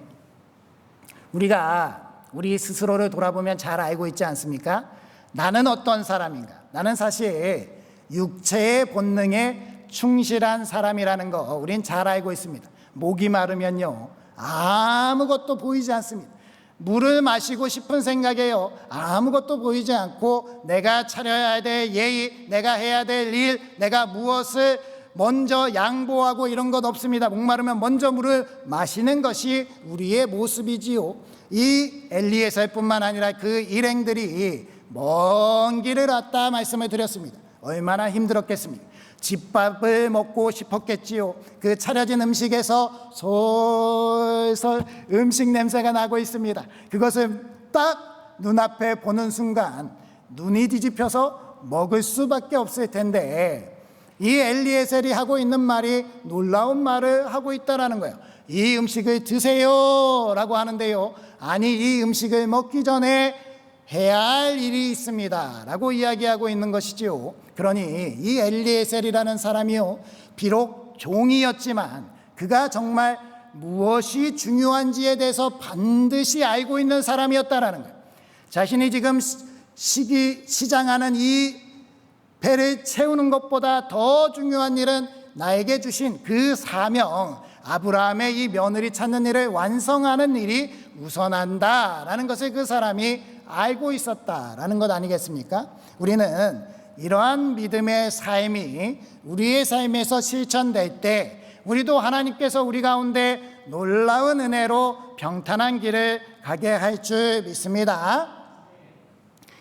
우리가 우리 스스로를 돌아보면 잘 알고 있지 않습니까? 나는 어떤 사람인가? 나는 사실 육체의 본능에 충실한 사람이라는 거 우린 잘 알고 있습니다. 목이 마르면요, 아무것도 보이지 않습니다. 물을 마시고 싶은 생각에요, 아무것도 보이지 않고 내가 차려야 될 예의, 내가 해야 될 일, 내가 무엇을 먼저 양보하고 이런 것 없습니다. 목마르면 먼저 물을 마시는 것이 우리의 모습이지요. 이 엘리에셀뿐만 아니라 그 일행들이 먼 길을 왔다 말씀을 드렸습니다. 얼마나 힘들었겠습니까? 집밥을 먹고 싶었겠지요. 그 차려진 음식에서 솔솔 음식 냄새가 나고 있습니다. 그것을 딱 눈앞에 보는 순간 눈이 뒤집혀서 먹을 수밖에 없을 텐데, 이 엘리에셀이 하고 있는 말이 놀라운 말을 하고 있다라는 거예요. 이 음식을 드세요 라고 하는데요, 아니 이 음식을 먹기 전에 해야 할 일이 있습니다 라고 이야기하고 있는 것이지요. 그러니 이 엘리에셀이라는 사람이요, 비록 종이었지만 그가 정말 무엇이 중요한지에 대해서 반드시 알고 있는 사람이었다라는 거예요. 자신이 지금 시장하는 이 배를 채우는 것보다 더 중요한 일은 나에게 주신 그 사명, 아브라함의 이 며느리 찾는 일을 완성하는 일이 우선한다라는 것을 그 사람이 알고 있었다라는 것 아니겠습니까? 우리는 이러한 믿음의 삶이 우리의 삶에서 실천될 때 우리도 하나님께서 우리 가운데 놀라운 은혜로 평탄한 길을 가게 할 줄 믿습니다.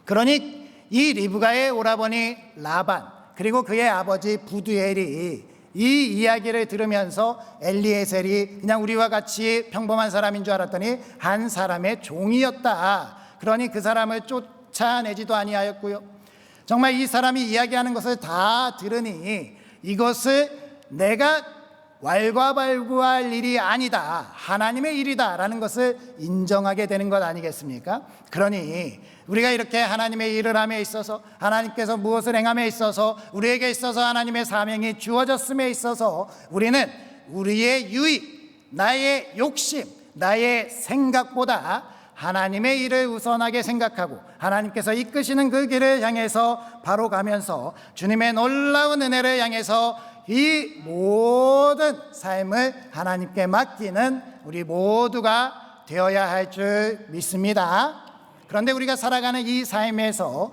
그러니 이 리브가의 오라버니 라반, 그리고 그의 아버지 부두엘이 이 이야기를 들으면서 엘리에셀이 그냥 우리와 같이 평범한 사람인 줄 알았더니 한 사람의 종이었다. 그러니 그 사람을 쫓아내지도 아니하였고요, 정말 이 사람이 이야기하는 것을 다 들으니 이것을 내가 왈가왈부할 일이 아니다, 하나님의 일이다라는 것을 인정하게 되는 것 아니겠습니까? 그러니 우리가 이렇게 하나님의 일을 함에 있어서, 하나님께서 무엇을 행함에 있어서, 우리에게 있어서 하나님의 사명이 주어졌음에 있어서 우리는 우리의 유익, 나의 욕심, 나의 생각보다 하나님의 일을 우선하게 생각하고 하나님께서 이끄시는 그 길을 향해서 바로 가면서 주님의 놀라운 은혜를 향해서 이 모든 삶을 하나님께 맡기는 우리 모두가 되어야 할 줄 믿습니다. 그런데 우리가 살아가는 이 삶에서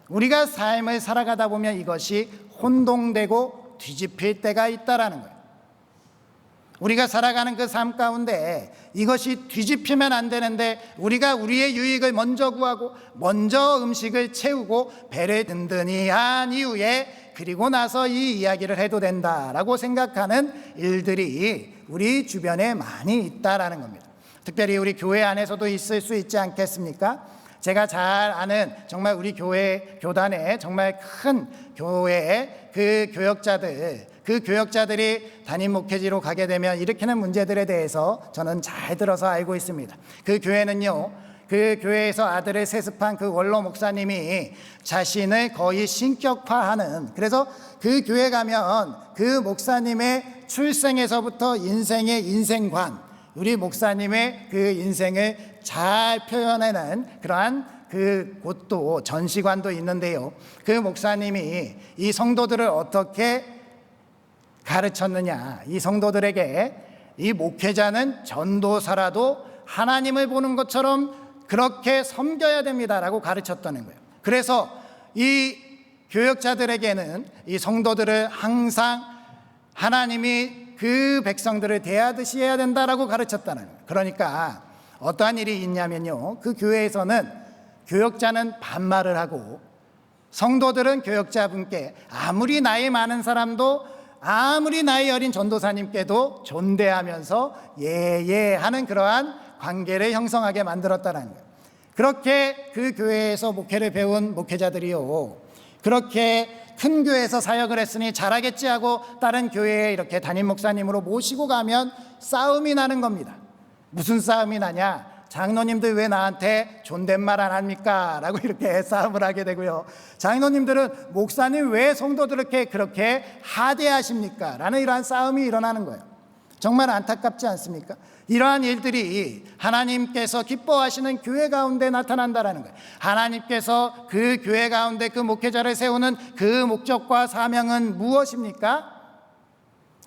우리가 삶을 살아가다 보면 이것이 혼동되고 뒤집힐 때가 있다라는 거예요. 우리가 살아가는 그 삶 가운데 이것이 뒤집히면 안 되는데 우리가 우리의 유익을 먼저 구하고 먼저 음식을 채우고 배를 든든히 한 이후에 그리고 나서 이 이야기를 해도 된다라고 생각하는 일들이 우리 주변에 많이 있다라는 겁니다. 특별히 우리 교회 안에서도 있을 수 있지 않겠습니까? 제가 잘 아는 정말 우리 교회 교단에 정말 큰 교회의 그 교역자들이 담임 목회지로 가게 되면 일으키는 문제들에 대해서 저는 잘 들어서 알고 있습니다. 그 교회는요, 그 교회에서 아들을 세습한 그 원로 목사님이 자신을 거의 신격화하는, 그래서 그 교회 가면 그 목사님의 출생에서부터 인생의 인생관, 우리 목사님의 그 인생을 잘 표현하는 그러한 그 곳도 전시관도 있는데요, 그 목사님이 이 성도들을 어떻게 가르쳤느냐, 이 성도들에게 이 목회자는 전도사라도 하나님을 보는 것처럼 그렇게 섬겨야 됩니다라고 가르쳤다는 거예요. 그래서 이 교역자들에게는 이 성도들을 항상 하나님이 그 백성들을 대하듯이 해야 된다라고 가르쳤다는 거예요. 그러니까 어떠한 일이 있냐면요, 그 교회에서는 교역자는 반말을 하고 성도들은 교역자분께 아무리 나이 많은 사람도 아무리 나이 어린 전도사님께도 존대하면서 예예 하는 그러한 관계를 형성하게 만들었다는 거예요. 그렇게 그 교회에서 목회를 배운 목회자들이요, 그렇게 큰 교회에서 사역을 했으니 잘하겠지 하고 다른 교회에 이렇게 담임 목사님으로 모시고 가면 싸움이 나는 겁니다. 무슨 싸움이 나냐? 장로님들 왜 나한테 존댓말 안 합니까? 라고 이렇게 싸움을 하게 되고요, 장로님들은 목사님 왜 성도들을 그렇게 하대하십니까? 라는 이러한 싸움이 일어나는 거예요. 정말 안타깝지 않습니까? 이러한 일들이 하나님께서 기뻐하시는 교회 가운데 나타난다라는 거예요. 하나님께서 그 교회 가운데 그 목회자를 세우는 그 목적과 사명은 무엇입니까?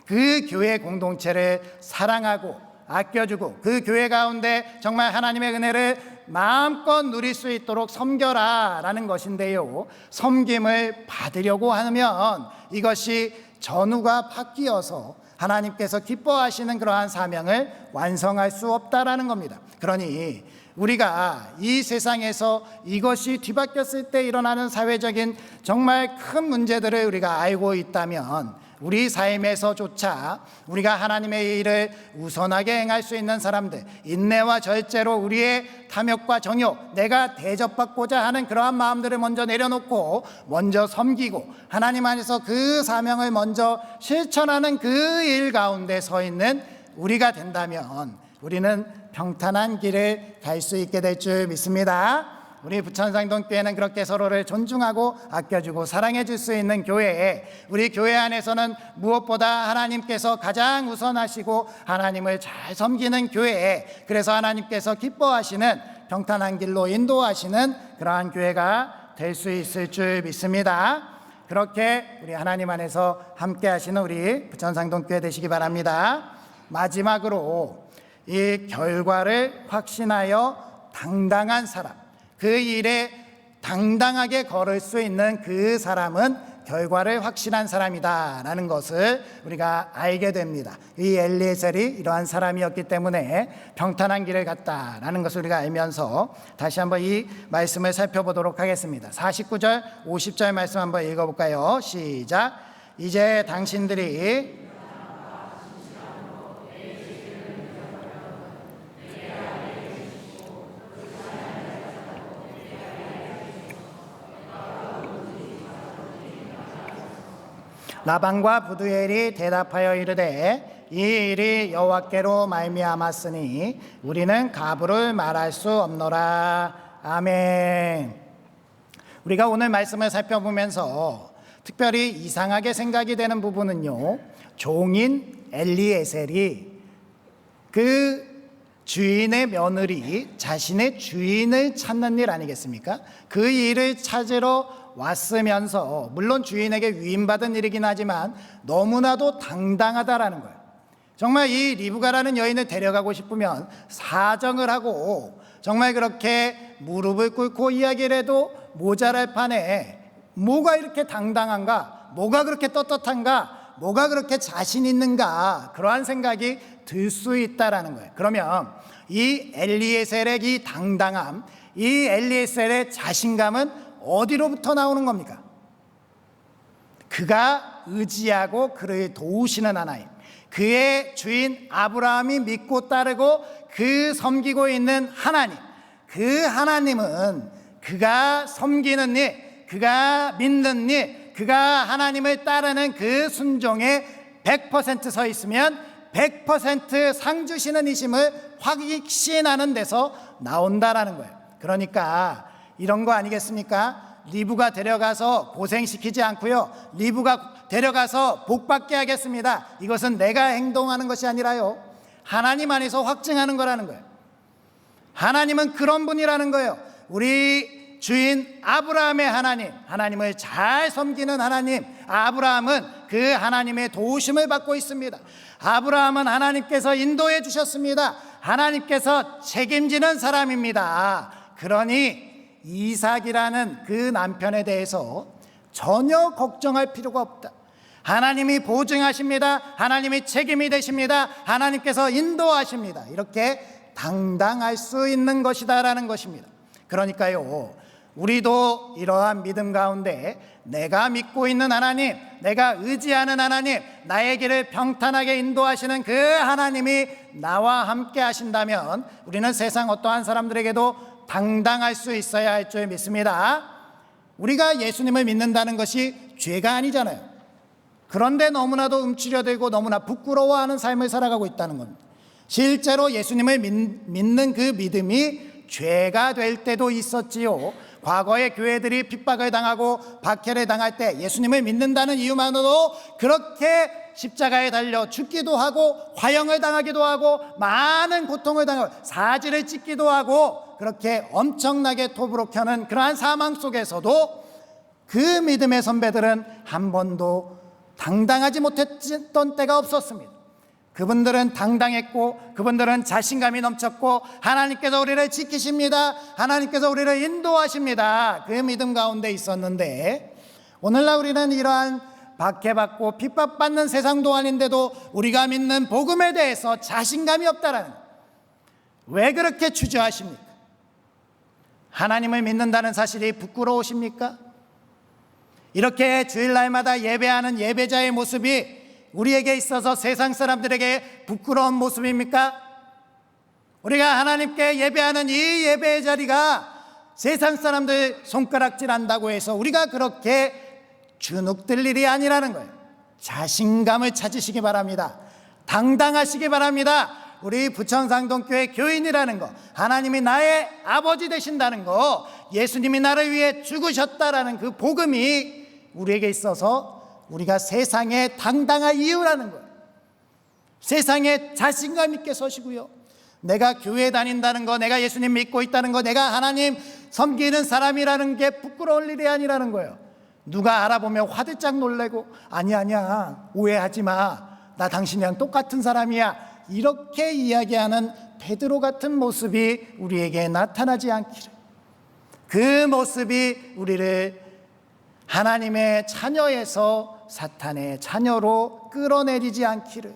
그 교회 공동체를 사랑하고 아껴주고 그 교회 가운데 정말 하나님의 은혜를 마음껏 누릴 수 있도록 섬겨라 라는 것인데요, 섬김을 받으려고 하면 이것이 전우가 바뀌어서 하나님께서 기뻐하시는 그러한 사명을 완성할 수 없다라는 겁니다. 그러니 우리가 이 세상에서 이것이 뒤바뀌었을 때 일어나는 사회적인 정말 큰 문제들을 우리가 알고 있다면 우리 삶에서조차 우리가 하나님의 일을 우선하게 행할 수 있는 사람들, 인내와 절제로 우리의 탐욕과 정욕, 내가 대접받고자 하는 그러한 마음들을 먼저 내려놓고 먼저 섬기고 하나님 안에서 그 사명을 먼저 실천하는 그 일 가운데 서 있는 우리가 된다면 우리는 평탄한 길을 갈 수 있게 될 줄 믿습니다. 우리 부천상동교회는 그렇게 서로를 존중하고 아껴주고 사랑해 줄 수 있는 교회에, 우리 교회 안에서는 무엇보다 하나님께서 가장 우선하시고 하나님을 잘 섬기는 교회에, 그래서 하나님께서 기뻐하시는 평탄한 길로 인도하시는 그러한 교회가 될 수 있을 줄 믿습니다. 그렇게 우리 하나님 안에서 함께 하시는 우리 부천상동교회 되시기 바랍니다. 마지막으로 이 결과를 확신하여 당당한 사람, 그 일에 당당하게 걸을 수 있는 그 사람은 결과를 확신한 사람이다라는 것을 우리가 알게 됩니다. 이 엘리에셀이 이러한 사람이었기 때문에 평탄한 길을 갔다라는 것을 우리가 알면서 다시 한번 이 말씀을 살펴보도록 하겠습니다. 49절 50절 말씀 한번 읽어볼까요? 시작. 이제 당신들이 라반과 부두엘이 대답하여 이르되 이 일이 여호와께로 말미암았으니 우리는 가부를 말할 수 없노라. 아멘. 우리가 오늘 말씀을 살펴보면서 특별히 이상하게 생각이 되는 부분은요, 종인 엘리에셀이 그 주인의 며느리 자신의 주인을 찾는 일 아니겠습니까? 그 일을 찾으러 왔으면서 물론 주인에게 위임받은 일이긴 하지만 너무나도 당당하다라는 거예요. 정말 이 리브가라는 여인을 데려가고 싶으면 사정을 하고 정말 그렇게 무릎을 꿇고 이야기를 해도 모자랄 판에 뭐가 이렇게 당당한가, 뭐가 그렇게 떳떳한가, 뭐가 그렇게 자신 있는가, 그러한 생각이 들 수 있다라는 거예요. 그러면 이 엘리에셀의 이 당당함, 이 엘리에셀의 자신감은 어디로부터 나오는 겁니까? 그가 의지하고 그를 도우시는 하나님, 그의 주인 아브라함이 믿고 따르고 그 섬기고 있는 하나님, 그 하나님은 그가 섬기는 일, 그가 믿는 일, 그가 하나님을 따르는 그 순종에 100% 서 있으면 100% 상 주시는 이심을 확신하는 데서 나온다라는 거예요. 그러니까 이런 거 아니겠습니까? 리브가 데려가서 고생시키지 않고요, 리브가 데려가서 복받게 하겠습니다, 이것은 내가 행동하는 것이 아니라요, 하나님 안에서 확증하는 거라는 거예요. 하나님은 그런 분이라는 거예요. 우리 주인 아브라함의 하나님, 하나님을 잘 섬기는 하나님, 아브라함은 그 하나님의 도우심을 받고 있습니다. 아브라함은 하나님께서 인도해 주셨습니다. 하나님께서 책임지는 사람입니다. 그러니 이삭이라는 그 남편에 대해서 전혀 걱정할 필요가 없다. 하나님이 보증하십니다. 하나님이 책임이 되십니다. 하나님께서 인도하십니다. 이렇게 당당할 수 있는 것이다라는 것입니다. 그러니까요, 우리도 이러한 믿음 가운데 내가 믿고 있는 하나님, 내가 의지하는 하나님, 나의 길을 평탄하게 인도하시는 그 하나님이 나와 함께 하신다면 우리는 세상 어떠한 사람들에게도 당당할 수 있어야 할 줄 믿습니다. 우리가 예수님을 믿는다는 것이 죄가 아니잖아요. 그런데 너무나도 움츠려들고 너무나 부끄러워하는 삶을 살아가고 있다는 겁니다. 실제로 예수님을 믿는 그 믿음이 죄가 될 때도 있었지요. 과거에 교회들이 핍박을 당하고 박해를 당할 때 예수님을 믿는다는 이유만으로 그렇게 십자가에 달려 죽기도 하고 화형을 당하기도 하고 많은 고통을 당하고 사지를 찢기도 하고 그렇게 엄청나게 토부룩하는 그러한 사망 속에서도 그 믿음의 선배들은 한 번도 당당하지 못했던 때가 없었습니다. 그분들은 당당했고 그분들은 자신감이 넘쳤고 하나님께서 우리를 지키십니다, 하나님께서 우리를 인도하십니다, 그 믿음 가운데 있었는데, 오늘날 우리는 이러한 박해받고 핍박받는 세상도 아닌데도 우리가 믿는 복음에 대해서 자신감이 없다라는 거예요. 왜 그렇게 주저하십니까? 하나님을 믿는다는 사실이 부끄러우십니까? 이렇게 주일날마다 예배하는 예배자의 모습이 우리에게 있어서 세상 사람들에게 부끄러운 모습입니까? 우리가 하나님께 예배하는 이 예배의 자리가 세상 사람들 손가락질 한다고 해서 우리가 그렇게 주눅들 일이 아니라는 거예요. 자신감을 찾으시기 바랍니다. 당당하시기 바랍니다. 우리 부천상동교회 교인이라는 거, 하나님이 나의 아버지 되신다는 거, 예수님이 나를 위해 죽으셨다라는 그 복음이 우리에게 있어서 우리가 세상에 당당할 이유라는 거예요. 세상에 자신감 있게 서시고요, 내가 교회 다닌다는 거, 내가 예수님 믿고 있다는 거, 내가 하나님 섬기는 사람이라는 게 부끄러울 일이 아니라는 거예요. 누가 알아보면 화들짝 놀래고 아니야 오해하지 마, 나 당신이랑 똑같은 사람이야, 이렇게 이야기하는 베드로 같은 모습이 우리에게 나타나지 않기를, 그 모습이 우리를 하나님의 자녀에서 사탄의 자녀로 끌어내리지 않기를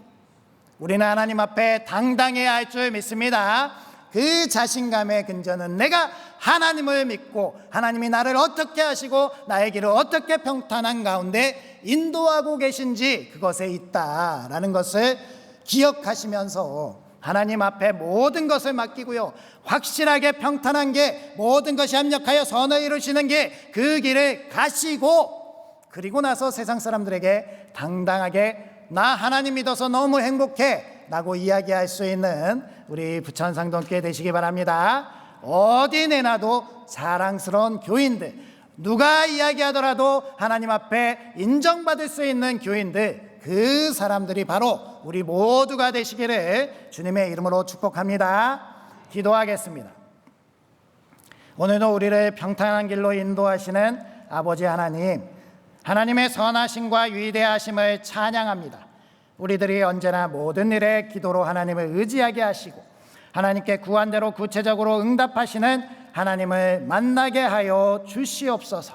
우리는 하나님 앞에 당당해야 할 줄 믿습니다. 그 자신감의 근저는 내가 하나님을 믿고 하나님이 나를 어떻게 하시고 나의 길을 어떻게 평탄한 가운데 인도하고 계신지 그것에 있다라는 것을 기억하시면서 하나님 앞에 모든 것을 맡기고요, 확실하게 평탄한 게 모든 것이 합력하여 선을 이루시는 게 그 길을 가시고, 그리고 나서 세상 사람들에게 당당하게 나 하나님 믿어서 너무 행복해 라고 이야기할 수 있는 우리 부천상동교회 되시기 바랍니다. 어디 내놔도 자랑스러운 교인들, 누가 이야기하더라도 하나님 앞에 인정받을 수 있는 교인들, 그 사람들이 바로 우리 모두가 되시기를 주님의 이름으로 축복합니다. 기도하겠습니다. 오늘도 우리를 평탄한 길로 인도하시는 아버지 하나님, 하나님의 선하심과 위대하심을 찬양합니다. 우리들이 언제나 모든 일에 기도로 하나님을 의지하게 하시고 하나님께 구한 대로 구체적으로 응답하시는 하나님을 만나게 하여 주시옵소서.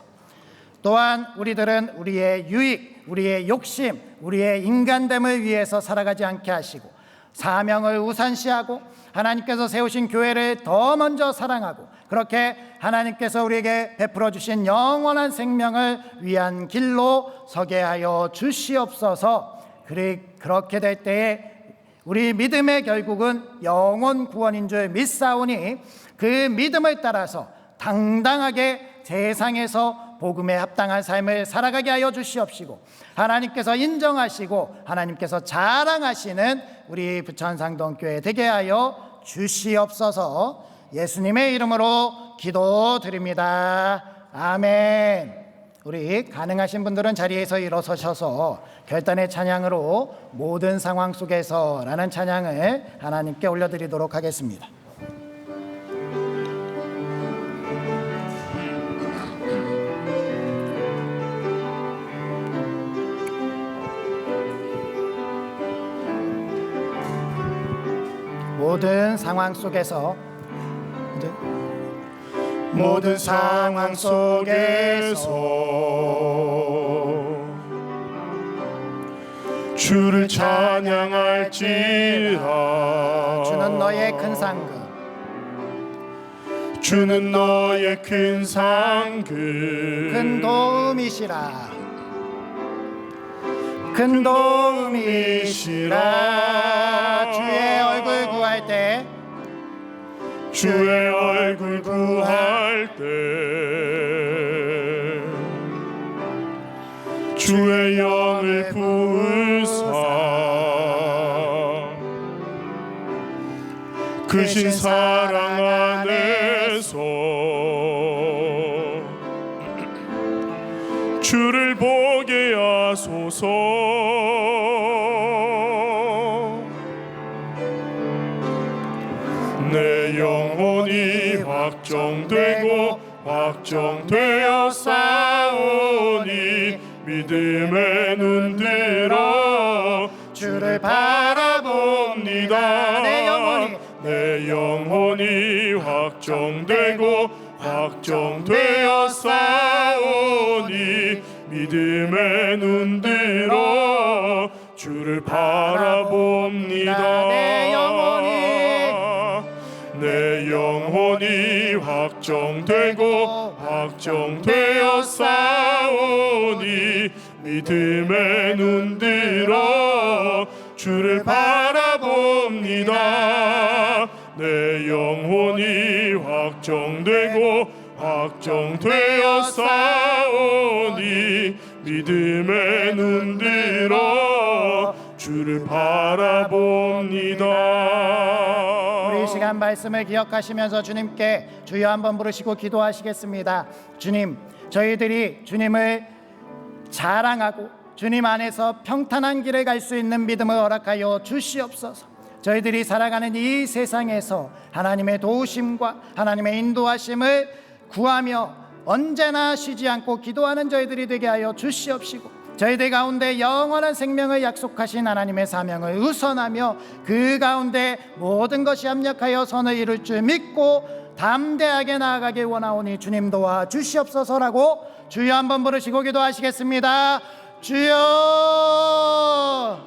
또한 우리들은 우리의 유익, 우리의 욕심, 우리의 인간됨을 위해서 살아가지 않게 하시고 사명을 우선시하고 하나님께서 세우신 교회를 더 먼저 사랑하고 그렇게 하나님께서 우리에게 베풀어 주신 영원한 생명을 위한 길로 서게 하여 주시옵소서. 그렇게 될 때에 우리 믿음의 결국은 영원 구원인 줄 믿사오니 그 믿음을 따라서 당당하게 세상에서 복음에 합당한 삶을 살아가게 하여 주시옵시고 하나님께서 인정하시고 하나님께서 자랑하시는 우리 부천상동교회 되게 하여 주시옵소서. 예수님의 이름으로 기도드립니다. 아멘. 우리 가능하신 분들은 자리에서 일어서셔서 결단의 찬양으로 모든 상황 속에서 라는 찬양을 하나님께 올려드리도록 하겠습니다. 모든 상황 속에서 모든 상황 속에서 주를 찬양할지라. 주는 너의 큰 상급, 주는 너의 큰 상급, 큰 도움이시라. 큰 도움이시라. 주의 얼굴 구할 때, 주의 얼굴 구할 때 주의 영을 부으사 크신 사랑 안에서 주를 보게 하소서. 내 영혼이 확정되고 확정되어 싸우니 믿음의 눈들어 주를 바라봅니다. 내 영혼이 확정되고 확정되어 싸우니 믿음의 눈들어 주를 바라봅니다. 내 영혼이 확정되고 확정되어 싸우니 믿음의 눈들어 주를 바라봅니다. 내 영혼이 확정되고 확정되어 싸우니 믿음의 눈들어 주를 바라봅니다. 우리 이 시간 말씀을 기억하시면서 주님께 주여 한번 부르시고 기도하시겠습니다. 주님, 저희들이 주님을 자랑하고 주님 안에서 평탄한 길을 갈 수 있는 믿음을 허락하여 주시옵소서. 저희들이 살아가는 이 세상에서 하나님의 도우심과 하나님의 인도하심을 구하며 언제나 쉬지 않고 기도하는 저희들이 되게 하여 주시옵시고 저희들 가운데 영원한 생명을 약속하신 하나님의 사명을 우선하며 그 가운데 모든 것이 합력하여 선을 이룰 줄 믿고 담대하게 나아가길 원하오니 주님 도와 주시옵소서라고 주여 한번 부르시고 기도하시겠습니다. 주여.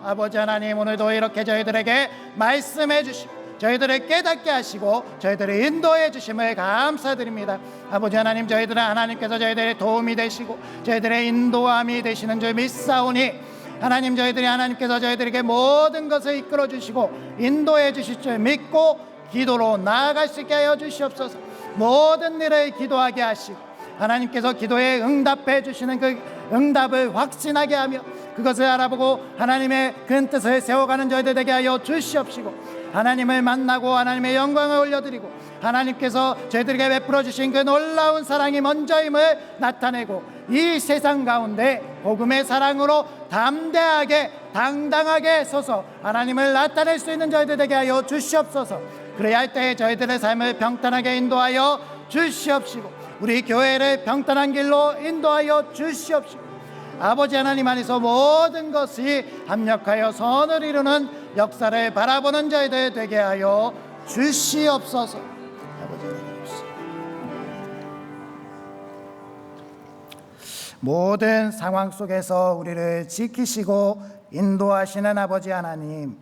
아버지 하나님, 오늘도 이렇게 저희들에게 말씀해 주시고 저희들을 깨닫게 하시고 저희들을 인도해 주심을 감사드립니다. 아버지 하나님, 저희들은 하나님께서 저희들의 도움이 되시고 저희들의 인도함이 되시는 줄 믿사오니 하나님, 저희들이 하나님께서 저희들에게 모든 것을 이끌어 주시고 인도해 주실 줄 믿고 기도로 나아갈 수 있게 하여 주시옵소서. 모든 일을 기도하게 하시고 하나님께서 기도에 응답해 주시는 그 응답을 확신하게 하며 그것을 알아보고 하나님의 큰 뜻을 세워가는 저희들 되게 하여 주시옵시고, 하나님을 만나고 하나님의 영광을 올려드리고 하나님께서 저희들에게 베풀어 주신 그 놀라운 사랑이 먼저임을 나타내고 이 세상 가운데 복음의 사랑으로 담대하게 당당하게 서서 하나님을 나타낼 수 있는 저희들 되게 하여 주시옵소서. 그래야 할 때에 저희들의 삶을 평탄하게 인도하여 주시옵시고 우리 교회를 평탄한 길로 인도하여 주시옵시고, 아버지 하나님 안에서 모든 것이 합력하여 선을 이루는 역사를 바라보는 저희들 되게 하여 주시옵소서. 아버지 하나님, 모든 상황 속에서 우리를 지키시고 인도하시는 아버지 하나님,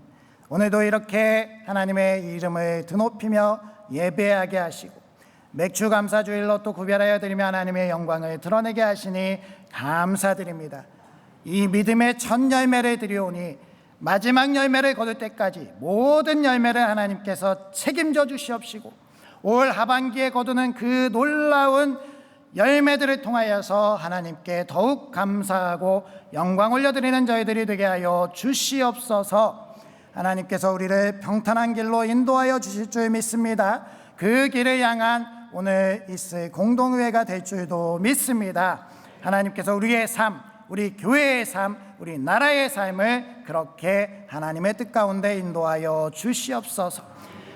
오늘도 이렇게 하나님의 이름을 드높이며 예배하게 하시고 맥주 감사주일로 또 구별하여 드리며 하나님의 영광을 드러내게 하시니 감사드립니다. 이 믿음의 첫 열매를 드리오니 마지막 열매를 거둘 때까지 모든 열매를 하나님께서 책임져 주시옵시고 올 하반기에 거두는 그 놀라운 열매들을 통하여서 하나님께 더욱 감사하고 영광 올려드리는 저희들이 되게 하여 주시옵소서. 하나님께서 우리를 평탄한 길로 인도하여 주실 줄 믿습니다. 그 길을 향한 오늘 있을 공동회가 될 줄도 믿습니다. 하나님께서 우리의 삶, 우리 교회의 삶, 우리 나라의 삶을 그렇게 하나님의 뜻 가운데 인도하여 주시옵소서.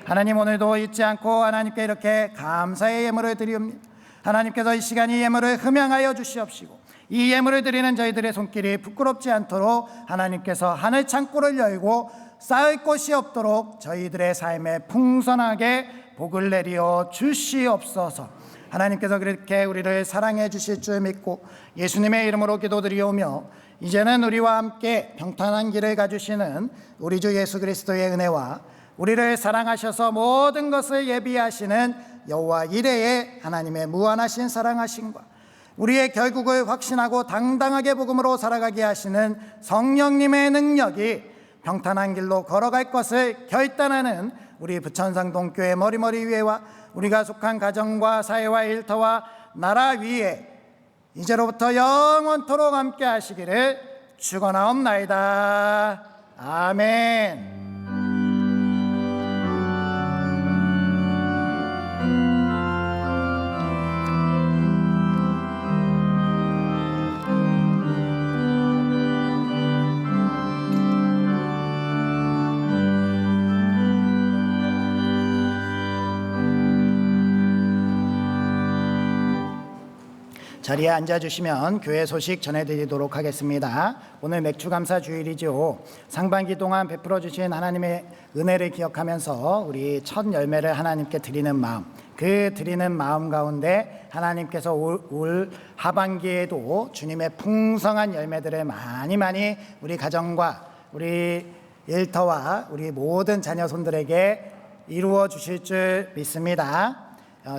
하나님, 오늘도 잊지 않고 하나님께 이렇게 감사의 예물을 드리옵니다. 하나님께서 이 시간 이 예물을 흠양하여 주시옵시고 이 예물을 드리는 저희들의 손길이 부끄럽지 않도록 하나님께서 하늘 창고를 열고 쌓을 곳이 없도록 저희들의 삶에 풍성하게 복을 내리어 주시옵소서. 하나님께서 그렇게 우리를 사랑해 주실 줄 믿고 예수님의 이름으로 기도드리오며, 이제는 우리와 함께 평탄한 길을 가주시는 우리 주 예수 그리스도의 은혜와 우리를 사랑하셔서 모든 것을 예비하시는 여호와 이레의 하나님의 무한하신 사랑하심과 우리의 결국을 확신하고 당당하게 복음으로 살아가게 하시는 성령님의 능력이 평탄한 길로 걸어갈 것을 결단하는 우리 부천상동교회 머리머리 위에와 우리가 속한 가정과 사회와 일터와 나라 위에 이제로부터 영원토록 함께 하시기를 축원하옵나이다. 아멘. 자리에 앉아주시면 교회 소식 전해드리도록 하겠습니다. 오늘 맥주감사 주일이죠. 상반기 동안 베풀어 주신 하나님의 은혜를 기억하면서 우리 첫 열매를 하나님께 드리는 마음, 그 드리는 마음 가운데 하나님께서 올 하반기에도 주님의 풍성한 열매들을 많이 우리 가정과 우리 일터와 우리 모든 자녀손들에게 이루어 주실 줄 믿습니다.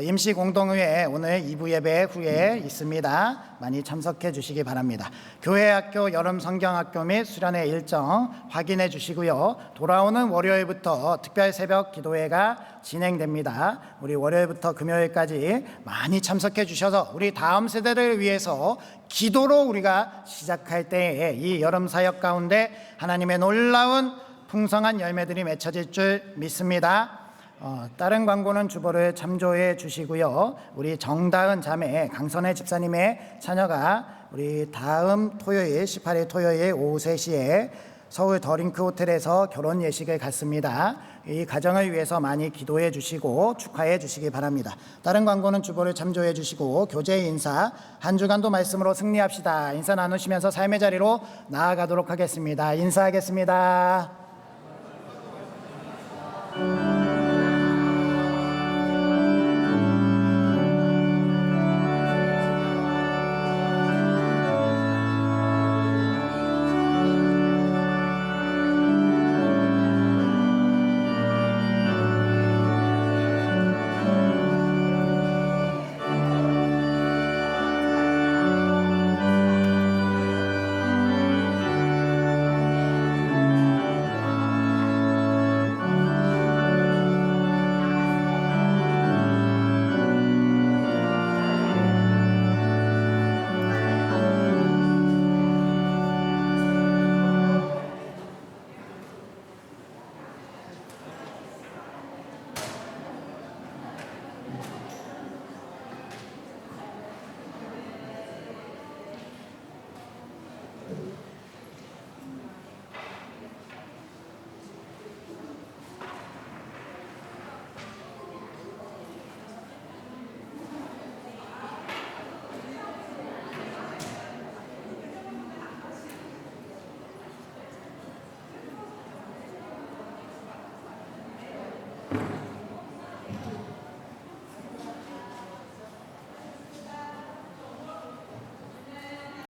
임시 공동회에 오늘 2부 예배 후에 있습니다. 많이 참석해 주시기 바랍니다. 교회 학교 여름 성경학교 및 수련회 일정 확인해 주시고요. 돌아오는 월요일부터 특별 새벽 기도회가 진행됩니다. 우리 월요일부터 금요일까지 많이 참석해 주셔서 우리 다음 세대를 위해서 기도로 우리가 시작할 때에 이 여름 사역 가운데 하나님의 놀라운 풍성한 열매들이 맺혀질 줄 믿습니다. 다른 광고는 주보를 참조해 주시고요. 우리 정다은 자매 강선혜 집사님의 자녀가 우리 다음 토요일 18일 토요일 오후 3시에 서울 더링크 호텔에서 결혼 예식을 갖습니다. 이 가정을 위해서 많이 기도해 주시고 축하해 주시기 바랍니다. 다른 광고는 주보를 참조해 주시고 교제 인사, 한 주간도 말씀으로 승리합시다. 인사 나누시면서 삶의 자리로 나아가도록 하겠습니다. 인사하겠습니다.